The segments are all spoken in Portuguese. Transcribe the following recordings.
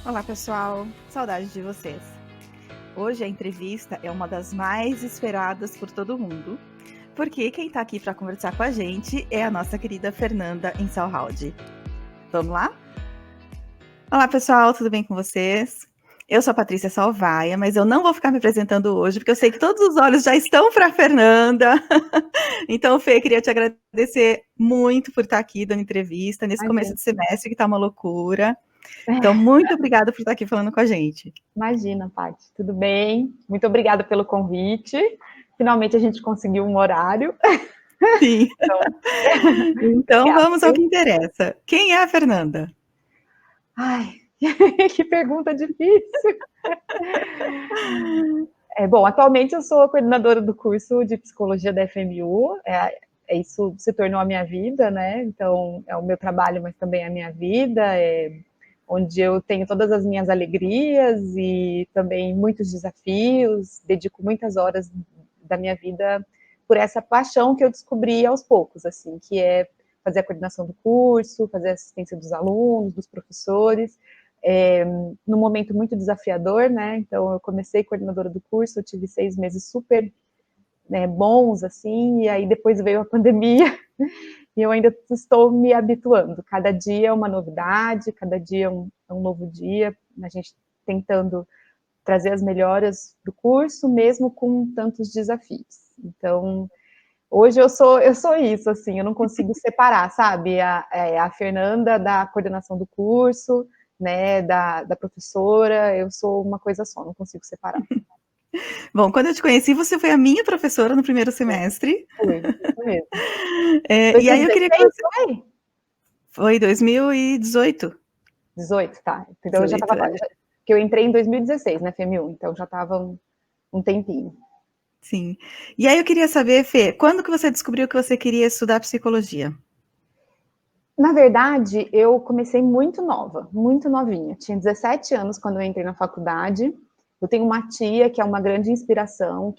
Olá, pessoal. Saudade de vocês. Hoje a entrevista é uma das mais esperadas por todo mundo, porque quem está aqui para conversar com a gente é a nossa querida Fernanda Insalhaldi. Vamos lá? Olá, pessoal, tudo bem com vocês? Eu sou a Patrícia Salvaia, mas eu não vou ficar me apresentando hoje, porque eu sei que todos os olhos já estão para a Fernanda. Então, Fê, queria te agradecer muito por estar aqui dando entrevista nesse começo Imagina, de semestre, que está uma loucura. Então, muito obrigada por estar aqui falando com a gente. imagina, Paty, tudo bem? Muito obrigada pelo convite. Finalmente a gente conseguiu um horário. Sim. Então, Então, obrigada, vamos ao que viu? interessa. Quem é a Fernanda? Ai, que pergunta difícil. Bom, atualmente eu sou a coordenadora do curso de psicologia da FMU. Isso se tornou a minha vida, né? Então, é o meu trabalho, mas também a minha vida. Onde eu tenho todas as minhas alegrias e também muitos desafios, dedico muitas horas da minha vida por essa paixão que eu descobri aos poucos, assim, que é fazer a coordenação do curso, fazer a assistência dos alunos, dos professores, num momento muito desafiador, né? Então, eu comecei coordenadora do curso, eu tive 6 meses super, né, bons, assim, e aí depois veio a pandemia, e eu ainda estou me habituando. Cada dia é uma novidade, cada dia é um novo dia, a gente tentando trazer as melhoras do curso, mesmo com tantos desafios. Então, hoje eu sou isso, assim, eu não consigo separar, sabe? A Fernanda da coordenação do curso, né, da professora, eu sou uma coisa só, não consigo separar. Bom, quando eu te conheci, você foi a minha professora no primeiro semestre. Foi, isso mesmo. E aí eu queria que 2016, você... foi? Foi 2018. 18, tá. Então eu já 18, estava, que eu entrei em 2016 na FMU, então já estava um tempinho. sim. E aí eu queria saber, Fê, quando que você descobriu que você queria estudar psicologia? Na verdade, eu comecei muito nova, muito novinha. Tinha 17 anos quando eu entrei na faculdade. Eu tenho uma tia que é uma grande inspiração,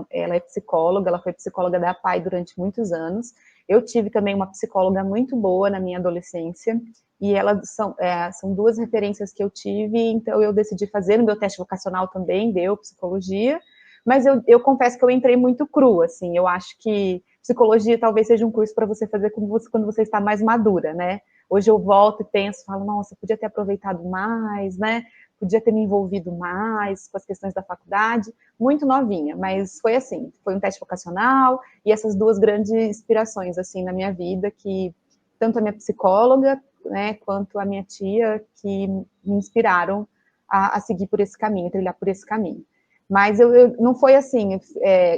ela é psicóloga, ela foi psicóloga da APAE durante muitos anos. Eu tive também uma psicóloga muito boa na minha adolescência, e elas são duas referências que eu tive, então eu decidi fazer. No meu teste vocacional também deu psicologia, mas eu confesso que eu entrei muito crua, assim, eu acho que psicologia talvez seja um curso para você fazer quando você está mais madura, né? Hoje eu volto e penso, falo, nossa, podia ter aproveitado mais, né? Podia ter me envolvido mais com as questões da faculdade, muito novinha, mas foi assim, foi um teste vocacional e essas duas grandes inspirações, assim, na minha vida, que tanto a minha psicóloga, né, quanto a minha tia, que me inspiraram a seguir por esse caminho, trilhar por esse caminho. Mas não foi assim,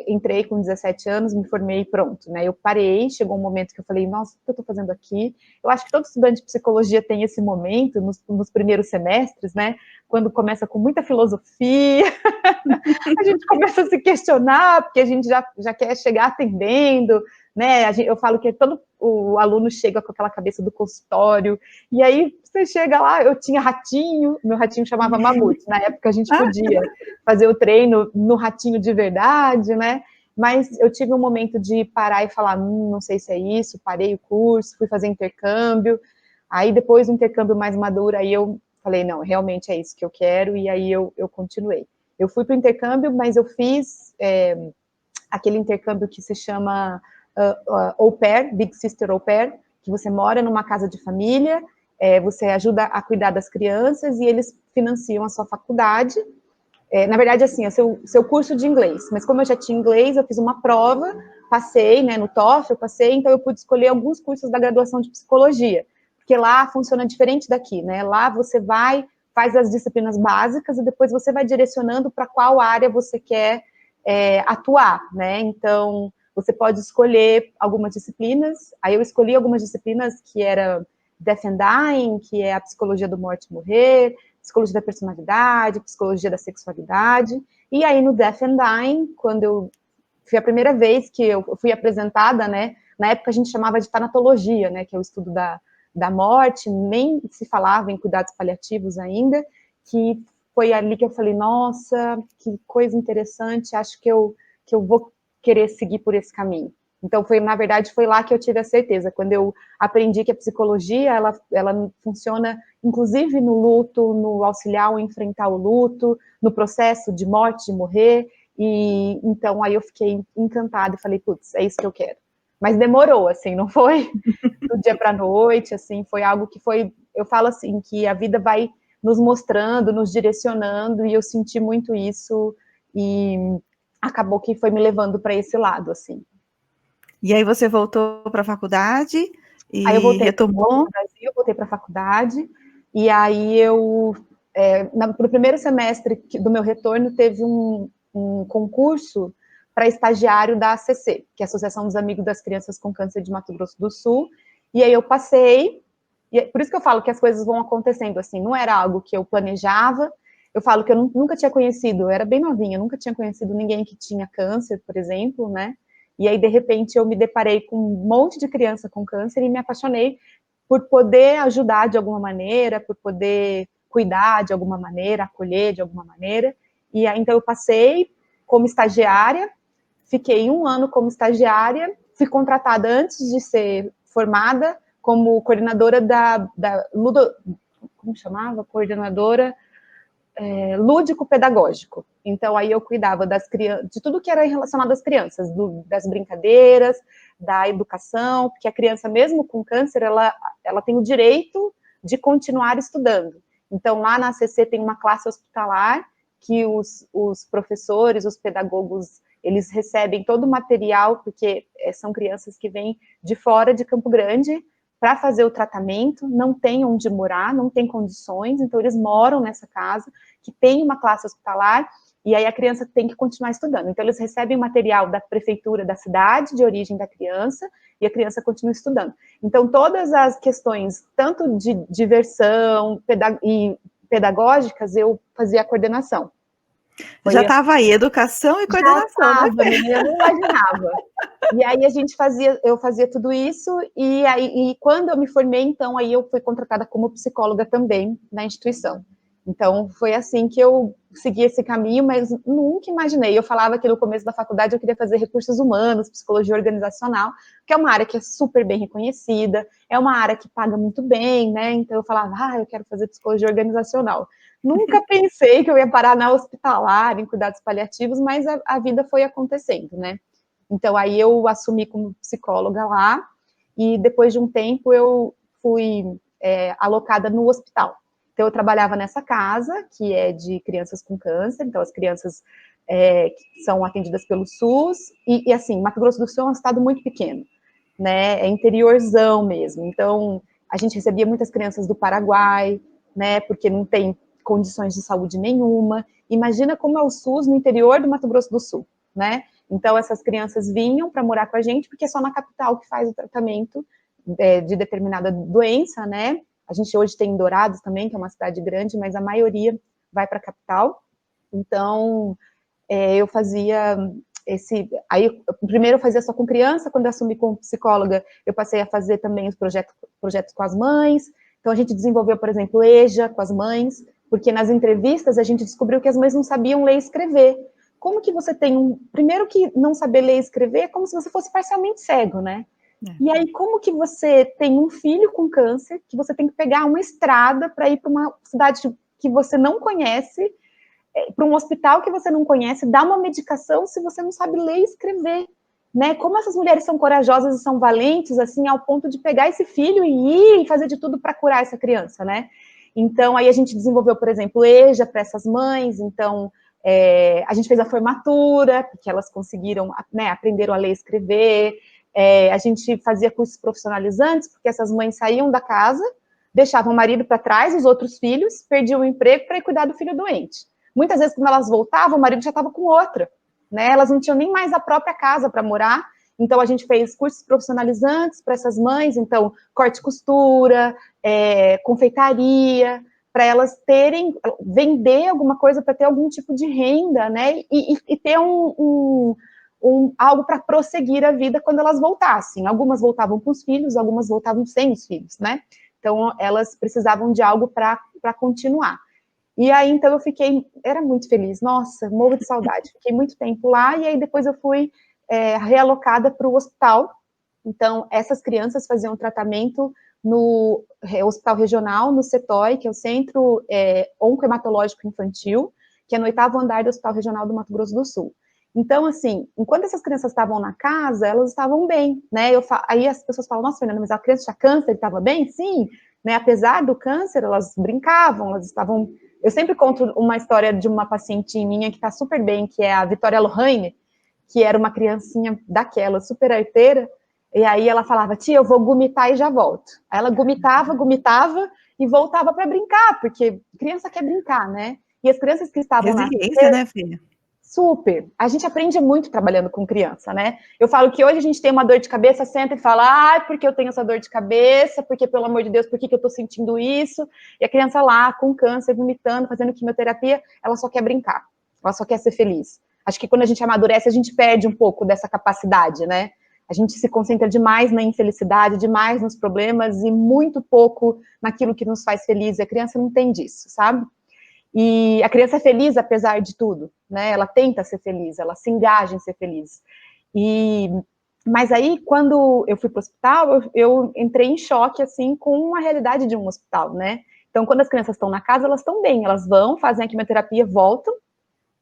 entrei com 17 anos, me formei e pronto, né? Eu parei, chegou um momento que eu falei, nossa, o que eu estou fazendo aqui? Eu acho que todo estudante de psicologia tem esse momento, nos primeiros semestres, né? Quando começa com muita filosofia, a gente começa a se questionar, porque a gente já quer chegar atendendo, né? Eu falo que todo o aluno chega com aquela cabeça do consultório, e aí você chega lá, eu tinha ratinho, meu ratinho chamava Mamute, na época a gente Ah, podia fazer o treino no ratinho de verdade, né? Mas eu tive um momento de parar e falar, não sei se é isso, parei o curso, fui fazer intercâmbio, aí depois do intercâmbio mais maduro, aí eu falei, não, realmente é isso que eu quero, e aí eu continuei. Eu fui para o intercâmbio, mas eu fiz aquele intercâmbio que se chama Au Pair, Big Sister Au Pair, que você mora numa casa de família, você ajuda a cuidar das crianças e eles financiam a sua faculdade. Na verdade, assim, é seu curso de inglês. Mas como eu já tinha inglês, eu fiz uma prova, passei, né, no TOEFL, eu passei, então eu pude escolher alguns cursos da graduação de psicologia, porque lá funciona diferente daqui, né? Lá você vai, faz as disciplinas básicas e depois você vai direcionando para qual área você quer atuar, né? Então, você pode escolher algumas disciplinas. Aí eu escolhi algumas disciplinas que era Death and Dying, que é a psicologia do morte e morrer, psicologia da personalidade, psicologia da sexualidade. E aí no Death and Dying, quando eu foi a primeira vez que eu fui apresentada, né? Na época a gente chamava de tanatologia, né? Que é o estudo da morte, nem se falava em cuidados paliativos ainda, que foi ali que eu falei, nossa, que coisa interessante, acho que eu vou querer seguir por esse caminho. Então, na verdade, foi lá que eu tive a certeza, quando eu aprendi que a psicologia, ela funciona, inclusive, no luto, no auxiliar ou enfrentar o luto, no processo de morte, de morrer, e então aí eu fiquei encantada e falei, putz, é isso que eu quero. Mas demorou, assim, não foi do dia para a noite, assim, foi algo que foi, eu falo assim, que a vida vai nos mostrando, nos direcionando, e eu senti muito isso, e acabou que foi me levando para esse lado, assim. E aí você voltou para a faculdade Aí eu e voltei para retomou? o Brasil, voltei para a faculdade, e aí no primeiro semestre do meu retorno, teve um concurso para estagiário da ACC, que é a Associação dos Amigos das Crianças com Câncer de Mato Grosso do Sul, e aí eu passei, e por isso que eu falo que as coisas vão acontecendo, assim, não era algo que eu planejava, eu falo que eu nunca tinha conhecido, eu era bem novinha, nunca tinha conhecido ninguém que tinha câncer, por exemplo, né? E aí, de repente, eu me deparei com um monte de criança com câncer e me apaixonei por poder ajudar de alguma maneira, por poder cuidar de alguma maneira, acolher de alguma maneira. E aí, então, eu passei como estagiária, fiquei 1 ano como estagiária, fui contratada antes de ser formada como coordenadora como chamava? Coordenadora lúdico-pedagógico. Então, aí eu cuidava de tudo que era relacionado às crianças, das brincadeiras, da educação, porque a criança, mesmo com câncer, ela tem o direito de continuar estudando. Então, lá na ACC tem uma classe hospitalar que os professores, os pedagogos, eles recebem todo o material, porque são crianças que vêm de fora de Campo Grande para fazer o tratamento, não tem onde morar, não tem condições, então eles moram nessa casa, que tem uma classe hospitalar, e aí a criança tem que continuar estudando. Então, eles recebem material da prefeitura da cidade de origem da criança, e a criança continua estudando. Então, todas as questões, tanto de diversão e pedagógicas, eu fazia a coordenação. Já estava aí, educação e coordenação, já né? estava, menina, eu não imaginava. E aí eu fazia tudo isso, e quando eu me formei, então, aí eu fui contratada como psicóloga também na instituição. Então, foi assim que eu segui esse caminho, mas nunca imaginei. Eu falava que no começo da faculdade eu queria fazer recursos humanos, psicologia organizacional, que é uma área que é super bem reconhecida, é uma área que paga muito bem, né? Então, eu falava, eu quero fazer psicologia organizacional. Nunca pensei que eu ia parar na hospitalar, em cuidados paliativos, mas a vida foi acontecendo, né? Então, aí eu assumi como psicóloga lá, e depois de um tempo eu fui alocada no hospital. Então, eu trabalhava nessa casa, que é de crianças com câncer, então as crianças que são atendidas pelo SUS, e assim, Mato Grosso do Sul é um estado muito pequeno, né, é interiorzão mesmo, então a gente recebia muitas crianças do Paraguai, né, porque não tem condições de saúde nenhuma. Imagina como é o SUS no interior do Mato Grosso do Sul, né? Então, essas crianças vinham para morar com a gente, porque é só na capital que faz o tratamento de determinada doença, né? A gente hoje tem Dourados também, que é uma cidade grande, mas a maioria vai para a capital. Então, eu fazia aí primeiro eu fazia só com criança, quando eu assumi como psicóloga, eu passei a fazer também os projetos com as mães. Então, a gente desenvolveu, por exemplo, EJA com as mães, porque nas entrevistas a gente descobriu que as mães não sabiam ler e escrever. Como que você tem primeiro que não saber ler e escrever é como se você fosse parcialmente cego, né? E aí, como que você tem um filho com câncer, que você tem que pegar uma estrada para ir para uma cidade que você não conhece, para um hospital que você não conhece, dar uma medicação se você não sabe ler e escrever, né? Como essas mulheres são corajosas e são valentes, assim, ao ponto de pegar esse filho e ir e fazer de tudo para curar essa criança, né? Então, aí a gente desenvolveu, por exemplo, EJA para essas mães, então a gente fez a formatura, porque elas conseguiram, né, aprenderam a ler e escrever, a gente fazia cursos profissionalizantes, porque essas mães saíam da casa, deixavam o marido para trás, os outros filhos, perdiam o emprego para ir cuidar do filho doente. Muitas vezes, quando elas voltavam, o marido já estava com outra, né? Elas não tinham nem mais a própria casa para morar, então a gente fez cursos profissionalizantes para essas mães, então corte e costura, confeitaria, para elas vender alguma coisa para ter algum tipo de renda, né? E ter algo para prosseguir a vida quando elas voltassem. Algumas voltavam com os filhos, algumas voltavam sem os filhos, né? Então elas precisavam de algo para continuar. E aí, então, era muito feliz. Nossa, morro de saudade. Fiquei muito tempo lá, e aí depois eu fui realocada para o hospital. Então, essas crianças faziam tratamento no Hospital Regional, no CETOI, que é o Centro Oncohematológico Infantil, que é no 8º andar do Hospital Regional do Mato Grosso do Sul. Então, assim, enquanto essas crianças estavam na casa, elas estavam bem, né? Aí as pessoas falam, nossa, Fernanda, mas a criança tinha câncer, estava bem? Sim, né? Apesar do câncer, elas brincavam, elas estavam... Eu sempre conto uma história de uma paciente minha que está super bem, que é a Vitória Lohane, que era uma criancinha daquela, super arteira, e aí ela falava, tia, eu vou gumitar e já volto. Aí ela gumitava e voltava para brincar, porque criança quer brincar, né? E as crianças que estavam Resiliência, né, filha? Super. A gente aprende muito trabalhando com criança, né? Eu falo que hoje a gente tem uma dor de cabeça, senta e fala, porque eu tenho essa dor de cabeça, porque, pelo amor de Deus, por que eu tô sentindo isso? E a criança lá, com câncer, vomitando, fazendo quimioterapia, ela só quer brincar, ela só quer ser feliz. Acho que quando a gente amadurece, a gente perde um pouco dessa capacidade, né? A gente se concentra demais na infelicidade, demais nos problemas e muito pouco naquilo que nos faz feliz. E a criança não tem disso, sabe? E a criança é feliz apesar de tudo, né? Ela tenta ser feliz, ela se engaja em ser feliz. Mas aí, quando eu fui para o hospital, eu entrei em choque, assim, com a realidade de um hospital, né? Então, quando as crianças estão na casa, elas estão bem, elas vão, fazem a quimioterapia, voltam,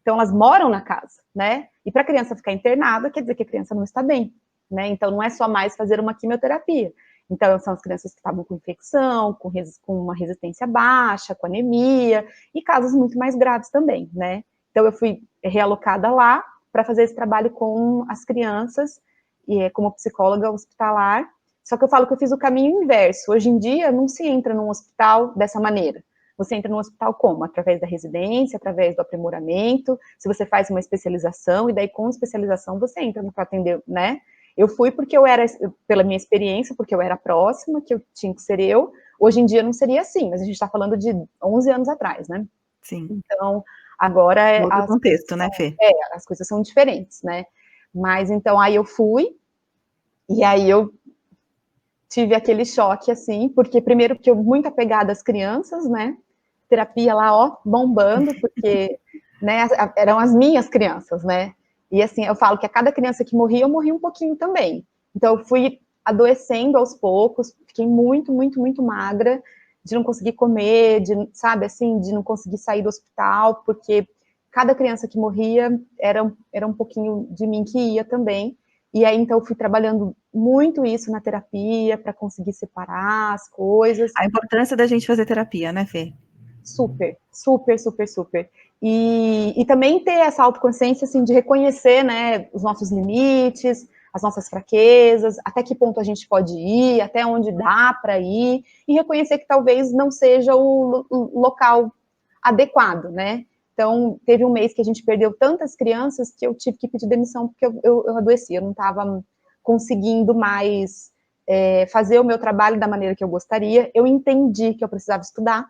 então elas moram na casa, né? E para a criança ficar internada, quer dizer que a criança não está bem, né? Então, não é só mais fazer uma quimioterapia. Então, são as crianças que estavam com infecção, com uma resistência baixa, com anemia, e casos muito mais graves também, né? Então, eu fui realocada lá para fazer esse trabalho com as crianças, e como psicóloga hospitalar. Só que eu falo que eu fiz o caminho inverso. Hoje em dia, não se entra num hospital dessa maneira. Você entra no hospital como? Através da residência, através do aprimoramento, se você faz uma especialização, e daí com especialização você entra para atender, né? Eu fui porque eu era, pela minha experiência, porque eu era próxima, que eu tinha que ser eu. Hoje em dia não seria assim, mas a gente está falando de 11 anos atrás, né? Sim. Então, agora outro contexto, né, Fê? As coisas são diferentes, né? Mas então aí eu fui, e aí eu tive aquele choque, assim, porque primeiro porque eu muito apegada às crianças, né? Terapia lá, ó, bombando, porque, né, eram as minhas crianças, né? E assim, eu falo que a cada criança que morria, eu morri um pouquinho também. Então, eu fui adoecendo aos poucos, fiquei muito, muito, muito magra, de não conseguir comer, sabe, assim, de não conseguir sair do hospital, porque cada criança que morria era um pouquinho de mim que ia também. E aí, então, eu fui trabalhando muito isso na terapia, para conseguir separar as coisas. A importância da gente fazer terapia, né, Fê? Super, super, super, super. E também ter essa autoconsciência, assim, de reconhecer, né, os nossos limites, as nossas fraquezas, até que ponto a gente pode ir, até onde dá para ir, e reconhecer que talvez não seja o local adequado, né? Então, teve um mês que a gente perdeu tantas crianças que eu tive que pedir demissão porque eu adoeci, eu não estava conseguindo mais fazer o meu trabalho da maneira que eu gostaria. Eu entendi que eu precisava estudar,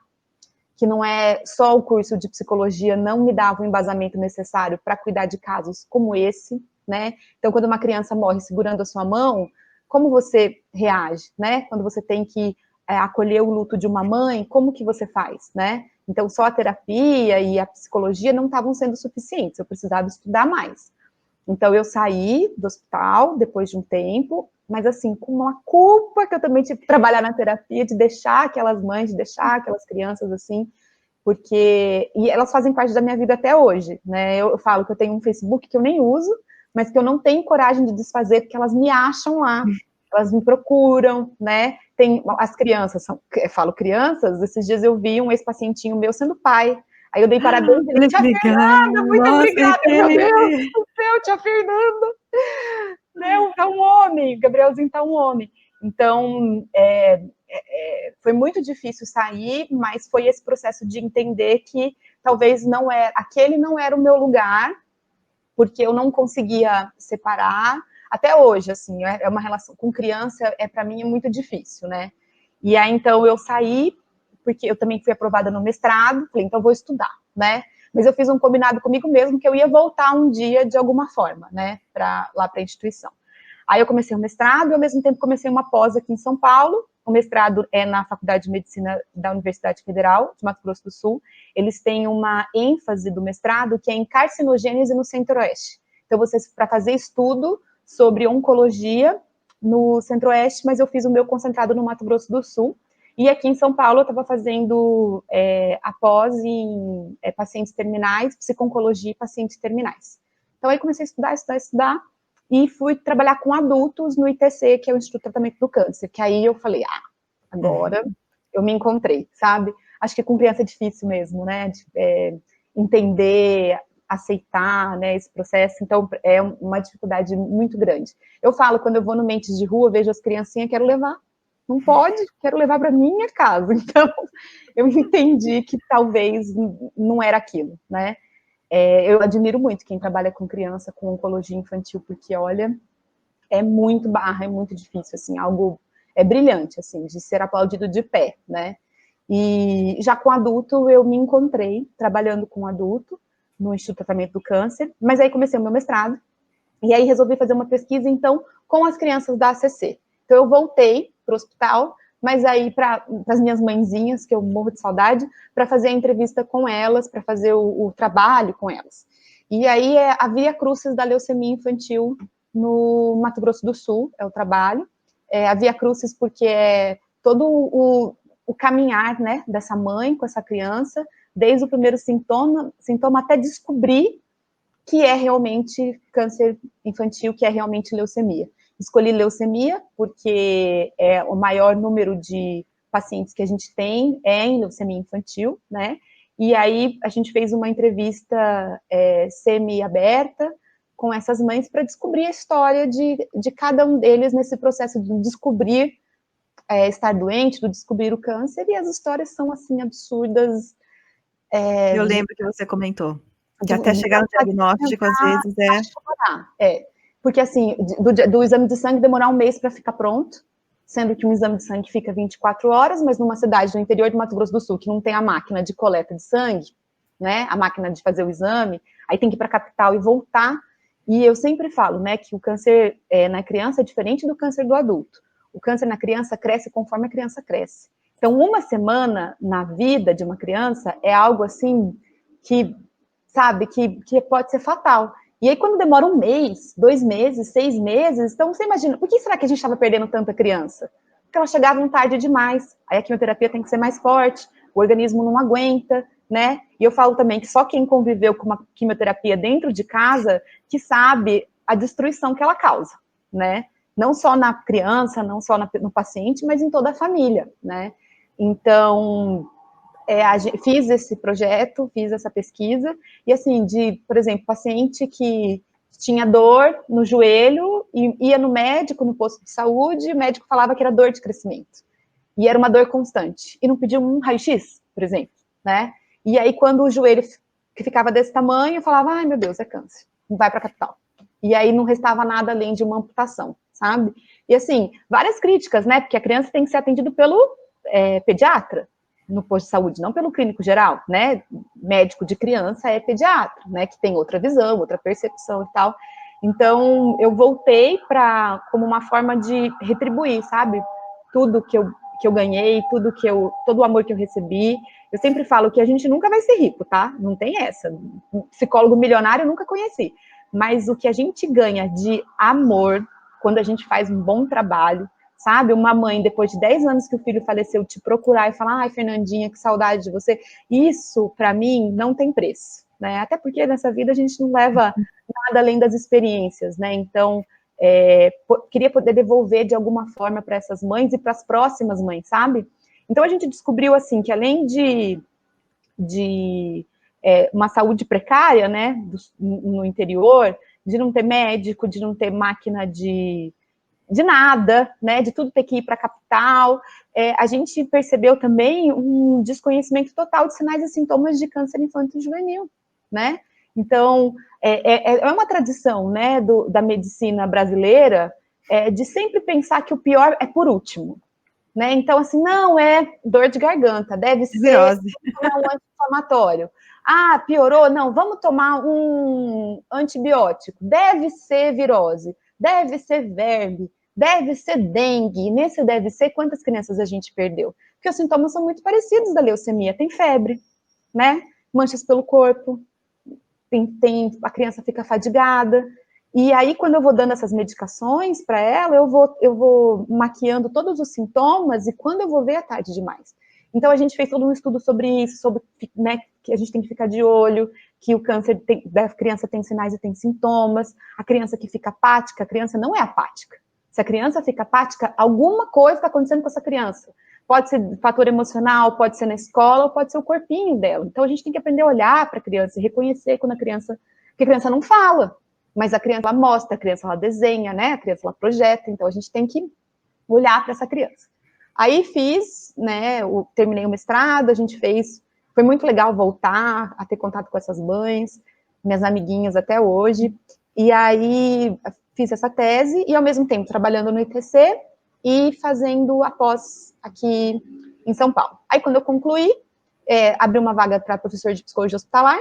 que não é só o curso de psicologia não me dava o embasamento necessário para cuidar de casos como esse, né? Então, quando uma criança morre segurando a sua mão, como você reage, né? Quando você tem que acolher o luto de uma mãe, como que você faz, né? Então, só a terapia e a psicologia não estavam sendo suficientes, eu precisava estudar mais. Então, eu saí do hospital depois de um tempo, mas assim, com uma culpa que eu também tive que trabalhar na terapia, de deixar aquelas mães, de deixar aquelas crianças assim, porque... E elas fazem parte da minha vida até hoje, né? Eu falo que eu tenho um Facebook que eu nem uso, mas que eu não tenho coragem de desfazer, porque elas me acham lá, elas me procuram, né? Tem as crianças, eu falo crianças, esses dias eu vi um ex-pacientinho meu sendo pai. Aí eu dei parabéns, ele, tia Fernanda, muito obrigada, meu Deus do céu, tia Fernanda. Né, é um homem, Gabrielzinho tá um homem. Então, foi muito difícil sair, mas foi esse processo de entender que talvez aquele não era o meu lugar, porque eu não conseguia separar. Até hoje, assim, é uma relação com criança, para mim é muito difícil, né? E aí, então, eu saí, porque eu também fui aprovada no mestrado, falei, então vou estudar, né? Mas eu fiz um combinado comigo mesmo que eu ia voltar um dia de alguma forma, né, lá para a instituição. Aí eu comecei o mestrado e ao mesmo tempo comecei uma pós aqui em São Paulo. O mestrado é na Faculdade de Medicina da Universidade Federal de Mato Grosso do Sul. Eles têm uma ênfase do mestrado que é em carcinogênese no Centro-Oeste. Então, para fazer estudo sobre oncologia no Centro-Oeste, mas eu fiz o meu concentrado no Mato Grosso do Sul. E aqui em São Paulo eu estava fazendo após em pacientes terminais, psico-oncologia e pacientes terminais. Então aí comecei a estudar, e fui trabalhar com adultos no ITC, que é o Instituto de Tratamento do Câncer, que aí eu falei, agora eu me encontrei, sabe? Acho que com criança é difícil mesmo, né? Entender, aceitar, né, esse processo, então é uma dificuldade muito grande. Eu falo, quando eu vou no Mentes de Rua, vejo as criancinhas, quero levar. Não pode, quero levar para minha casa. Então, eu entendi que talvez não era aquilo, né? Eu admiro muito quem trabalha com criança, com oncologia infantil, porque, olha, é muito barra, é muito difícil, assim, algo brilhante, assim, de ser aplaudido de pé, né? E já com adulto, eu me encontrei trabalhando com adulto no Instituto de Tratamento do Câncer, mas aí comecei o meu mestrado, e aí resolvi fazer uma pesquisa, então, com as crianças da ACC. Então, eu voltei para o hospital, mas aí para as minhas mãezinhas, que eu morro de saudade, para fazer a entrevista com elas, para fazer o trabalho com elas. E aí a Via Crucis da leucemia infantil no Mato Grosso do Sul, é o trabalho. A Via Crucis porque é todo o caminhar, né, dessa mãe com essa criança, desde o primeiro sintoma até descobrir que é realmente câncer infantil, que é realmente leucemia. Escolhi leucemia porque é o maior número de pacientes que a gente tem em leucemia infantil, né? E aí a gente fez uma entrevista semi-aberta com essas mães para descobrir a história de cada um deles nesse processo de descobrir estar doente, de descobrir o câncer, e as histórias são, assim, absurdas. Eu lembro que você comentou. Que até chegar no diagnóstico, às vezes, porque, assim, do exame de sangue demorar um mês para ficar pronto, sendo que um exame de sangue fica 24 horas, mas numa cidade do interior de Mato Grosso do Sul, que não tem a máquina de coleta de sangue, né, a máquina de fazer o exame, aí tem que ir para a capital e voltar. E eu sempre falo, né, que o câncer na criança é diferente do câncer do adulto. O câncer na criança cresce conforme a criança cresce. Então, uma semana na vida de uma criança é algo, assim, que, sabe, que pode ser fatal. E aí, quando demora um mês, 2 meses, 6 meses, então você imagina, por que será que a gente estava perdendo tanta criança? Porque elas chegavam tarde demais, aí a quimioterapia tem que ser mais forte, o organismo não aguenta, né? E eu falo também que só quem conviveu com uma quimioterapia dentro de casa que sabe a destruição que ela causa, né? Não só na criança, não só no paciente, mas em toda a família, né? Então, fiz esse projeto, fiz essa pesquisa, e assim, por exemplo, paciente que tinha dor no joelho, e ia no médico, no posto de saúde, o médico falava que era dor de crescimento, e era uma dor constante, e não pediu um raio-x, por exemplo, né? E aí, quando o joelho que ficava desse tamanho, eu falava, ai meu Deus, é câncer, vai para a capital. E aí não restava nada além de uma amputação, sabe? E assim, várias críticas, né? Porque a criança tem que ser atendida pelo pediatra no posto de saúde, não pelo clínico geral, né? Médico de criança é pediatra, né? Que tem outra visão, outra percepção e tal. Então, eu voltei como uma forma de retribuir, sabe? Tudo que eu ganhei, todo o amor que eu recebi. Eu sempre falo que a gente nunca vai ser rico, tá? Não tem essa. Um psicólogo milionário eu nunca conheci. Mas o que a gente ganha de amor quando a gente faz um bom trabalho, sabe? Uma mãe, depois de 10 anos que o filho faleceu, te procurar e falar, ai, Fernandinha, que saudade de você. Isso, para mim, não tem preço, né? Até porque nessa vida a gente não leva nada além das experiências, né? Então, queria poder devolver de alguma forma para essas mães e para as próximas mães, sabe? Então, a gente descobriu, assim, que além de uma saúde precária, né, no interior, de não ter médico, de não ter máquina de nada, né, de tudo ter que ir para a capital, a gente percebeu também um desconhecimento total de sinais e sintomas de câncer infanto-juvenil, né? Então, é uma tradição, né, da medicina brasileira, de sempre pensar que o pior é por último, né? Então, assim, não é dor de garganta, deve ser tomar um anti-inflamatório. Ah, piorou? Não, vamos tomar um antibiótico. Deve ser virose, deve ser verme, deve ser dengue. E nesse deve ser, quantas crianças a gente perdeu? Porque os sintomas são muito parecidos da leucemia. Tem febre, né? Manchas pelo corpo, a criança fica fadigada. E aí, quando eu vou dando essas medicações para ela, eu vou maquiando todos os sintomas, e quando eu vou ver, é tarde demais. Então, a gente fez todo um estudo sobre isso, sobre, né, que a gente tem que ficar de olho, que o câncer da criança tem sinais e tem sintomas, a criança que fica apática, a criança não é apática. Se a criança fica apática, alguma coisa está acontecendo com essa criança. Pode ser fator emocional, pode ser na escola, ou pode ser o corpinho dela. Então, a gente tem que aprender a olhar para a criança e reconhecer quando que a criança não fala, mas a criança, ela mostra, a criança, ela desenha, né? A criança, ela projeta, então a gente tem que olhar para essa criança. Aí fiz, né, terminei o mestrado, a gente fez, foi muito legal voltar a ter contato com essas mães, minhas amiguinhas até hoje, e aí fiz essa tese, e ao mesmo tempo trabalhando no ITC e fazendo a pós aqui em São Paulo. Aí quando eu concluí, abri uma vaga para professor de psicologia hospitalar,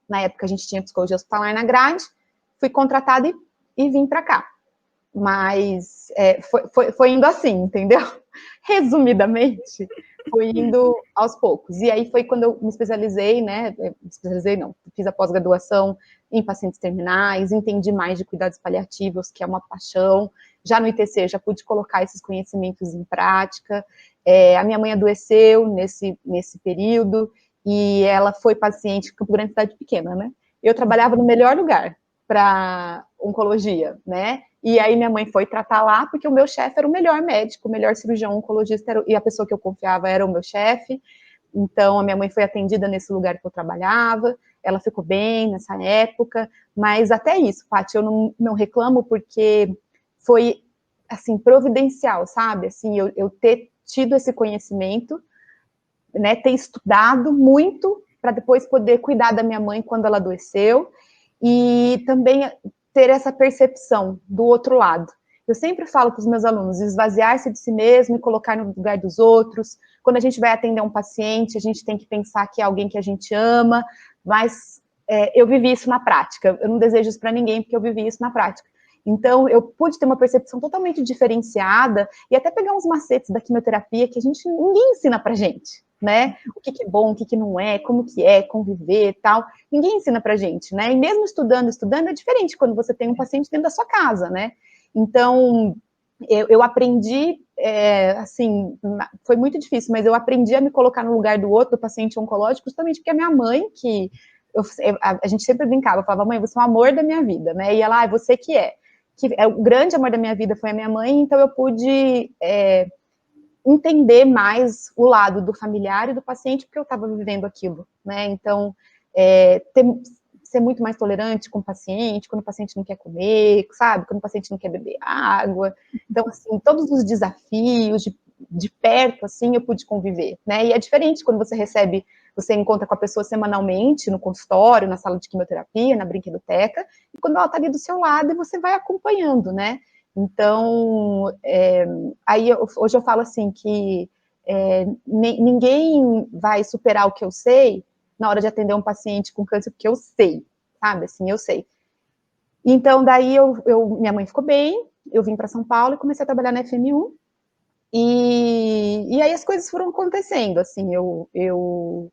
na época a gente tinha psicologia hospitalar na grade, fui contratada e vim para cá. Mas foi indo assim, entendeu? Resumidamente, foi indo aos poucos. E aí foi quando eu me especializei, né? Fiz a pós-graduação em pacientes terminais, entendi mais de cuidados paliativos, que é uma paixão. Já no ITC, já pude colocar esses conhecimentos em prática. A minha mãe adoeceu nesse período, e ela foi paciente, Campo Grande, cidade pequena, né? Eu trabalhava no melhor lugar para oncologia, né? E aí minha mãe foi tratar lá, porque o meu chefe era o melhor médico, o melhor cirurgião oncologista, e a pessoa que eu confiava era o meu chefe. Então, a minha mãe foi atendida nesse lugar que eu trabalhava, ela ficou bem nessa época, mas até isso, Paty, eu não reclamo, porque foi, assim, providencial, sabe? Assim, eu ter tido esse conhecimento, né, ter estudado muito para depois poder cuidar da minha mãe quando ela adoeceu, e também ter essa percepção do outro lado. Eu sempre falo para os meus alunos, esvaziar-se de si mesmo e colocar no lugar dos outros. Quando a gente vai atender um paciente, a gente tem que pensar que é alguém que a gente ama, mas eu vivi isso na prática. Eu não desejo isso para ninguém, porque eu vivi isso na prática. Então, eu pude ter uma percepção totalmente diferenciada e até pegar uns macetes da quimioterapia que ninguém ensina pra gente, né? O que é bom, o que não é, como que é, conviver e tal. Ninguém ensina pra gente, né? E mesmo estudando, é diferente quando você tem um paciente dentro da sua casa, né? Então, eu aprendi, assim, foi muito difícil, mas eu aprendi a me colocar no lugar do outro, do paciente oncológico, justamente porque a minha mãe, a gente sempre brincava, eu falava, mãe, você é o amor da minha vida, né? E ela, você que é. O grande amor da minha vida foi a minha mãe, então eu pude entender mais o lado do familiar e do paciente, porque eu estava vivendo aquilo, né? Então, ser muito mais tolerante com o paciente, quando o paciente não quer comer, sabe? Quando o paciente não quer beber água. Então, assim, todos os desafios de perto, assim, eu pude conviver, né? E é diferente quando você encontra com a pessoa semanalmente, no consultório, na sala de quimioterapia, na brinquedoteca, e quando ela está ali do seu lado, e você vai acompanhando, né? Então, aí hoje eu falo assim, que ninguém vai superar o que eu sei na hora de atender um paciente com câncer, porque eu sei, sabe, assim, eu sei. Então, daí minha mãe ficou bem, eu vim para São Paulo e comecei a trabalhar na FM1, e aí as coisas foram acontecendo, assim, eu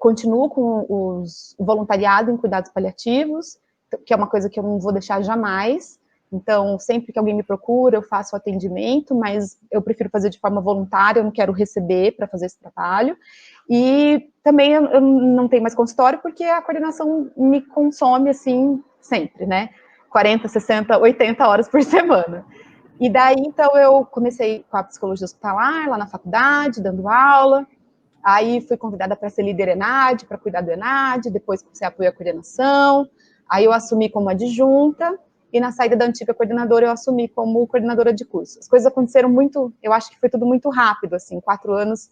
continuo com o voluntariado em cuidados paliativos, que é uma coisa que eu não vou deixar jamais. Então, sempre que alguém me procura, eu faço o atendimento, mas eu prefiro fazer de forma voluntária, eu não quero receber para fazer esse trabalho. E também eu não tenho mais consultório, porque a coordenação me consome, assim, sempre, né? 40, 60, 80 horas por semana. E daí, então, eu comecei com a psicologia hospitalar, lá na faculdade, dando aula. Aí fui convidada para ser líder ENAD, para cuidar do ENAD, depois você apoia a coordenação. Aí eu assumi como adjunta, e na saída da antiga coordenadora eu assumi como coordenadora de curso. As coisas aconteceram muito, eu acho que foi tudo muito rápido, assim, 4 anos,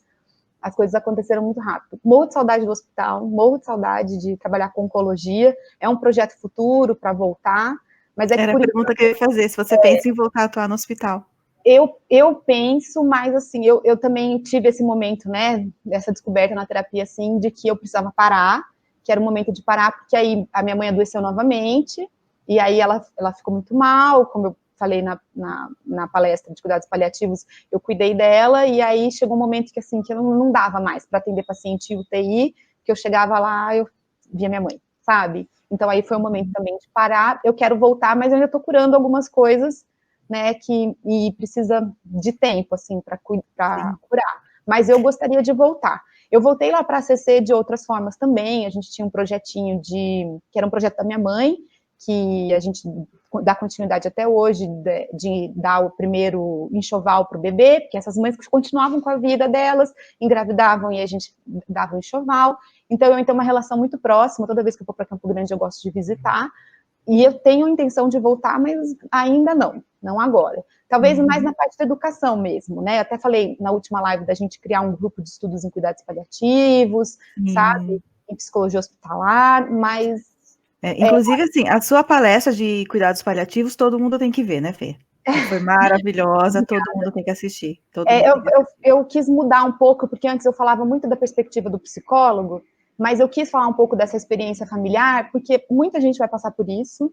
as coisas aconteceram muito rápido. Morro de saudade do hospital, morro de saudade de trabalhar com oncologia, é um projeto futuro para voltar, mas Era a pergunta que eu ia fazer, se você pensa em voltar a atuar no hospital. Eu penso, mas assim, eu também tive esse momento, né, dessa descoberta na terapia, assim, de que eu precisava parar, que era o momento de parar, porque aí a minha mãe adoeceu novamente, e aí ela ficou muito mal, como eu falei na palestra de cuidados paliativos, eu cuidei dela, e aí chegou um momento que, assim, que eu não dava mais para atender paciente em UTI, que eu chegava lá, eu via minha mãe, sabe? Então aí foi um momento também de parar, eu quero voltar, mas eu ainda tô curando algumas coisas, né, e precisa de tempo, assim, para curar. Mas eu gostaria de voltar. Eu voltei lá para a CC de outras formas também, a gente tinha um projetinho que era um projeto da minha mãe, que a gente dá continuidade até hoje, de dar o primeiro enxoval para o bebê, porque essas mães continuavam com a vida delas, engravidavam e a gente dava o enxoval. Então, eu tenho uma relação muito próxima, toda vez que eu for para Campo Grande eu gosto de visitar, e eu tenho a intenção de voltar, mas ainda não agora. Talvez mais na parte da educação mesmo, né? Eu até falei na última live da gente criar um grupo de estudos em cuidados paliativos, sabe? Em psicologia hospitalar, mas... inclusive, assim, a sua palestra de cuidados paliativos, todo mundo tem que ver, né, Fê? Foi maravilhosa, todo mundo tem que assistir. Eu quis mudar um pouco, porque antes eu falava muito da perspectiva do psicólogo, mas eu quis falar um pouco dessa experiência familiar, porque muita gente vai passar por isso,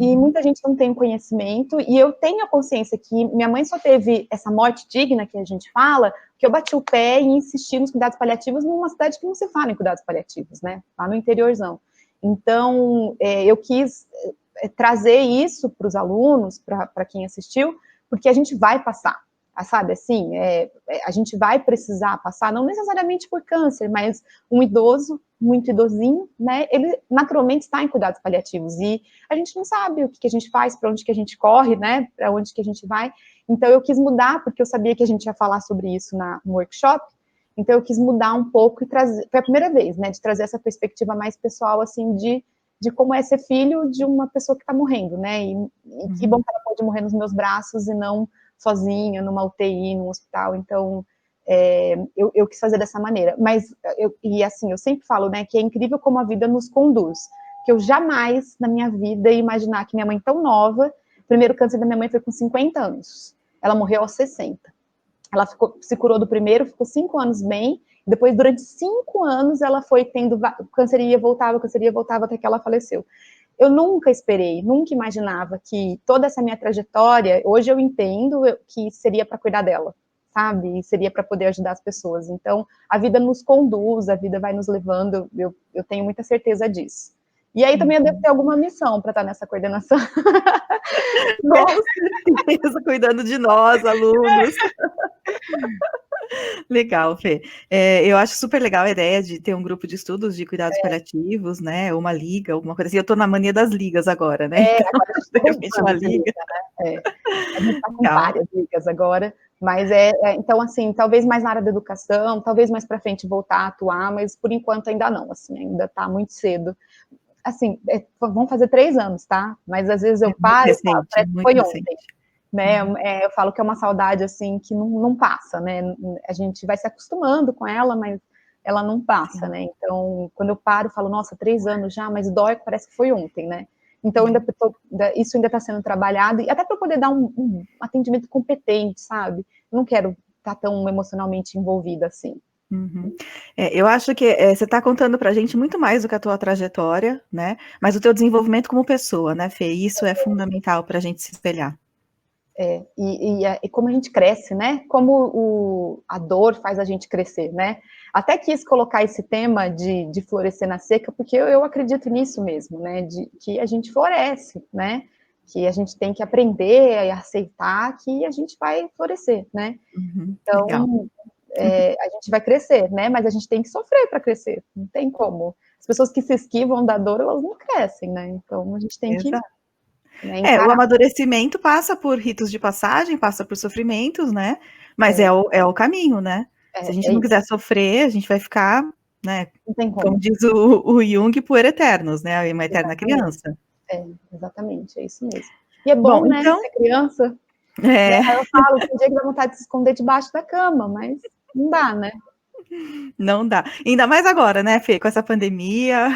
e muita gente não tem conhecimento, e eu tenho a consciência que minha mãe só teve essa morte digna, que a gente fala, que eu bati o pé e insisti nos cuidados paliativos numa cidade que não se fala em cuidados paliativos, né? Lá no interiorzão. Então, eu quis trazer isso para os alunos, para quem assistiu, porque a gente vai passar, sabe, assim, a gente vai precisar passar, não necessariamente por câncer, mas um idoso, muito idosinho, né, ele naturalmente está em cuidados paliativos, e a gente não sabe o que a gente faz, para onde que a gente corre, né, para onde que a gente vai, então eu quis mudar, porque eu sabia que a gente ia falar sobre isso no workshop, então eu quis mudar um pouco e trazer, foi a primeira vez, né, de trazer essa perspectiva mais pessoal, assim, de como é ser filho de uma pessoa que está morrendo, né, e que bom que ela pode morrer nos meus braços e não sozinha, numa UTI, num hospital, então eu quis fazer dessa maneira, mas, e assim, eu sempre falo, né, que é incrível como a vida nos conduz, que eu jamais, na minha vida, ia imaginar que minha mãe tão nova, o primeiro câncer da minha mãe foi com 50 anos, ela morreu aos 60, ela se curou do primeiro, ficou 5 anos bem, depois, durante 5 anos, ela foi tendo, o câncer ia voltava, até que ela faleceu. Eu nunca esperei, nunca imaginava que toda essa minha trajetória, hoje eu entendo que seria para cuidar dela, sabe? E seria para poder ajudar as pessoas. Então, a vida nos conduz, a vida vai nos levando, eu tenho muita certeza disso. E aí também eu devo ter alguma missão para estar nessa coordenação. Com certeza, cuidando de nós, alunos. Legal, Fê. Eu acho super legal a ideia de ter um grupo de estudos de cuidados paliativos, né? Uma liga, alguma coisa assim. Eu tô na mania das ligas agora, né? Então, agora de repente, uma liga. Né? A gente tá com várias ligas agora, mas então, assim, talvez mais na área da educação, talvez mais para frente voltar a atuar, mas por enquanto ainda não, assim, ainda tá muito cedo. Assim, vão fazer 3 anos, tá? Mas às vezes eu paro e falo, parece que foi ontem. Né? Eu falo que é uma saudade assim que não passa, né? A gente vai se acostumando com ela, mas ela não passa, né? Então, quando eu paro, eu falo, nossa, 3 anos já, mas dói, parece que foi ontem, né? Então, isso ainda está sendo trabalhado, e até para poder dar um atendimento competente, sabe? Eu não quero estar tão emocionalmente envolvida assim. Eu acho que você está contando para a gente muito mais do que a tua trajetória, né? Mas o teu desenvolvimento como pessoa, né, Fê? Isso é fundamental para a gente se espelhar. E como a gente cresce, né? Como a dor faz a gente crescer, né? Até quis colocar esse tema de florescer na seca, porque eu acredito nisso mesmo, né? De que a gente floresce, né? Que a gente tem que aprender e aceitar que a gente vai florescer, né? Então, legal. A gente vai crescer, né? Mas a gente tem que sofrer para crescer, não tem como. As pessoas que se esquivam da dor, elas não crescem, né? Então, a gente tem que... Né, o amadurecimento passa por ritos de passagem, passa por sofrimentos, né? Mas é o caminho, né? Se a gente não quiser sofrer, a gente vai ficar, né? Não tem como diz o Jung, puer eternos, né? Uma eterna criança. Exatamente, é isso mesmo. E é bom, né? Então... Ser criança. Né? Eu falo, tem dia que dá vontade de se esconder debaixo da cama, mas não dá, né? Não dá. Ainda mais agora, né, Fê? Com essa pandemia,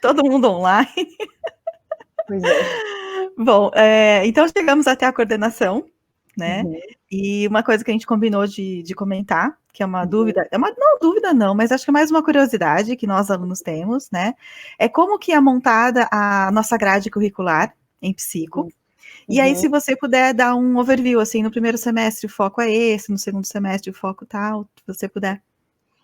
todo mundo online. Pois é. Bom, então chegamos até a coordenação, né? E uma coisa que a gente combinou de comentar, que é uma dúvida, não dúvida não, mas acho que é mais uma curiosidade que nós alunos temos, né? É como que é montada a nossa grade curricular em psico. E aí, se você puder dar um overview, assim, no primeiro semestre o foco é esse, no segundo semestre o foco tal, se você puder.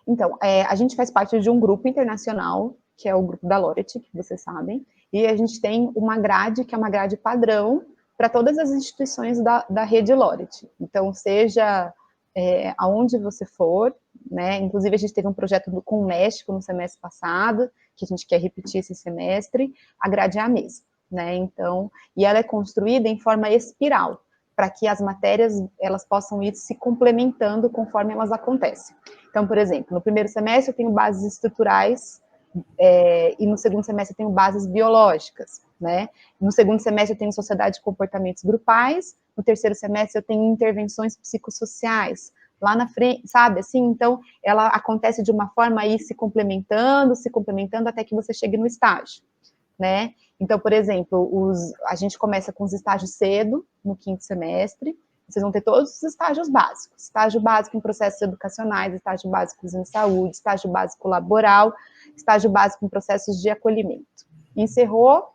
Então, a gente faz parte de um grupo internacional que é o grupo da Laureate, que vocês sabem, e a gente tem uma grade, que é uma grade padrão, para todas as instituições da rede Laureate. Então, seja aonde você for, né? Inclusive, a gente teve um projeto com o México no semestre passado, que a gente quer repetir esse semestre, a grade é a mesma, né? Então, e ela é construída em forma espiral, para que as matérias elas possam ir se complementando conforme elas acontecem. Então, por exemplo, no primeiro semestre eu tenho bases estruturais, e no segundo semestre eu tenho bases biológicas, né? No segundo semestre eu tenho sociedade de comportamentos grupais, no terceiro semestre eu tenho intervenções psicossociais, lá na frente, sabe, assim, então ela acontece de uma forma aí se complementando, até que você chegue no estágio, né? Então, por exemplo, a gente começa com os estágios cedo, no quinto semestre, vocês vão ter todos os estágios básicos, estágio básico em processos educacionais, estágio básico em saúde, estágio básico laboral, estágio básico em processos de acolhimento. Encerrou,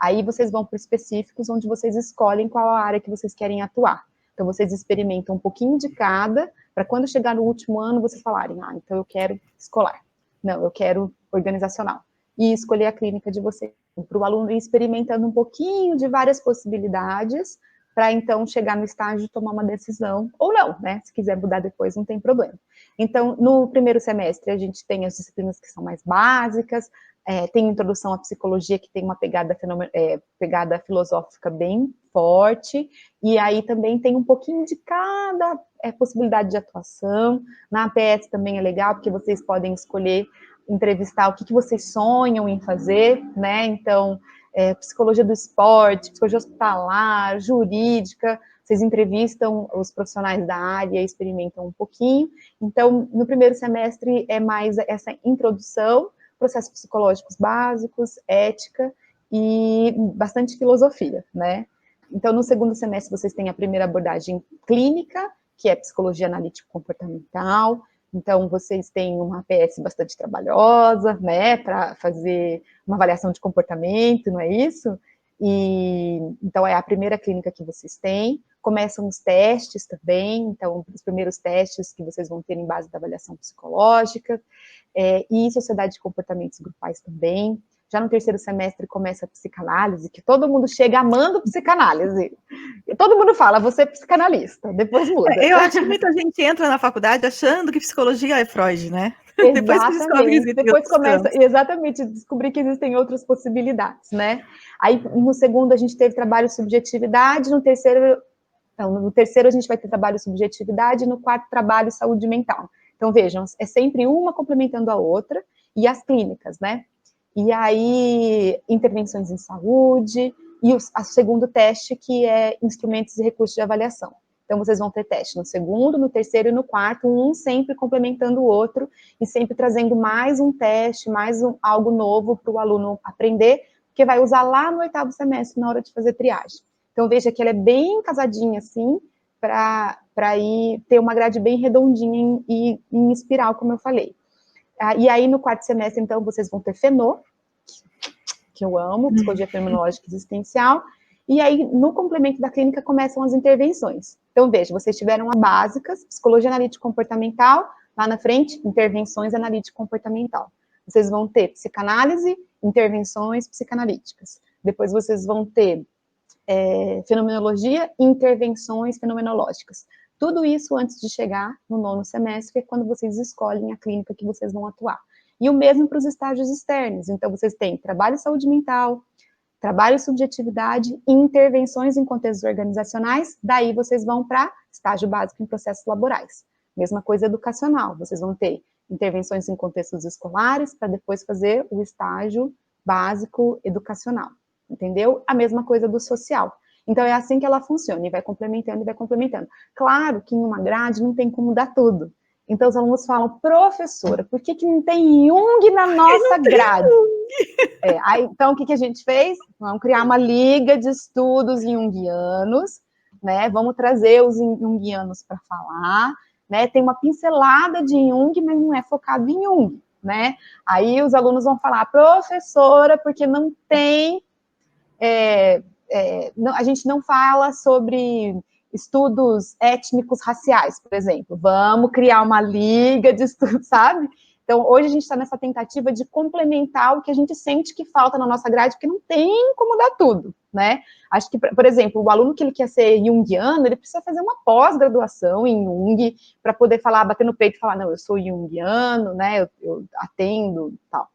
aí vocês vão para específicos, onde vocês escolhem qual a área que vocês querem atuar. Então, vocês experimentam um pouquinho de cada, para quando chegar no último ano, vocês falarem, então eu quero escolar, não, eu quero organizacional, e escolher a clínica de vocês. Para o aluno ir experimentando um pouquinho de várias possibilidades, para então chegar no estágio e tomar uma decisão, ou não, né? Se quiser mudar depois, não tem problema. Então, no primeiro semestre, a gente tem as disciplinas que são mais básicas, tem introdução à psicologia, que tem uma pegada filosófica bem forte, e aí também tem um pouquinho de cada possibilidade de atuação. Na APS também é legal, porque vocês podem escolher entrevistar o que vocês sonham em fazer, né? Então, psicologia do esporte, psicologia hospitalar, jurídica, vocês entrevistam os profissionais da área, experimentam um pouquinho. Então, no primeiro semestre é mais essa introdução, processos psicológicos básicos, ética e bastante filosofia, né? Então, no segundo semestre, vocês têm a primeira abordagem clínica, que é psicologia analítico-comportamental. Então, vocês têm uma APS bastante trabalhosa, né, para fazer uma avaliação de comportamento, não é isso? E então é a primeira clínica que vocês têm. Começam os testes também, então os primeiros testes que vocês vão ter em base da avaliação psicológica, e sociedade de comportamentos grupais também. Já no terceiro semestre começa a psicanálise, que todo mundo chega amando psicanálise. E todo mundo fala, você é psicanalista, depois muda. Eu acho que muita gente entra na faculdade achando que psicologia é Freud, né? Exatamente. Depois começa, exatamente, descobrir que existem outras possibilidades, né? Aí, no segundo, a gente teve trabalho subjetividade, no terceiro a gente vai ter trabalho subjetividade, no quarto, trabalho saúde mental. Então, vejam, é sempre uma complementando a outra, e as clínicas, né? E aí, intervenções em saúde, e o segundo teste, que é instrumentos e recursos de avaliação. Então, vocês vão ter teste no segundo, no terceiro e no quarto, um sempre complementando o outro, e sempre trazendo mais um teste, algo novo para o aluno aprender, que vai usar lá no oitavo semestre, na hora de fazer triagem. Então, veja que ela é bem casadinha, assim, para ir ter uma grade bem redondinha e em espiral, como eu falei. E aí, no quarto semestre, então, vocês vão ter FENO, que eu amo, Psicologia Fenomenológica Existencial, e aí, no complemento da clínica, começam as intervenções. Então, veja, vocês tiveram as básicas, Psicologia Analítico-Comportamental, lá na frente, intervenções analítico-comportamental. Vocês vão ter psicanálise, intervenções psicanalíticas. Depois vocês vão ter fenomenologia e intervenções fenomenológicas. Tudo isso antes de chegar no nono semestre, que é quando vocês escolhem a clínica que vocês vão atuar. E o mesmo para os estágios externos. Então, vocês têm trabalho e saúde mental, trabalho e subjetividade e intervenções em contextos organizacionais, daí vocês vão para estágio básico em processos laborais. Mesma coisa educacional, vocês vão ter intervenções em contextos escolares, para depois fazer o estágio básico educacional, entendeu? A mesma coisa do social. Então, é assim que ela funciona, e vai complementando, e vai complementando. Claro que em uma grade não tem como dar tudo. Então, os alunos falam, professora, por que não tem Jung na nossa grade? Aí, então, o que a gente fez? Vamos criar uma liga de estudos junguianos, né? Vamos trazer os junguianos para falar, né? Tem uma pincelada de Jung, mas não é focado em Jung, né? Aí os alunos vão falar, professora, porque não tem... a gente não fala sobre estudos étnicos raciais, por exemplo. Vamos criar uma liga de estudos, sabe? Então, hoje a gente está nessa tentativa de complementar o que a gente sente que falta na nossa grade, porque não tem como dar tudo, né? Acho que, por exemplo, o aluno que ele quer ser junguiano, ele precisa fazer uma pós-graduação em Jung para poder falar, bater no peito e falar, não, eu sou junguiano, né? Eu atendo e tal.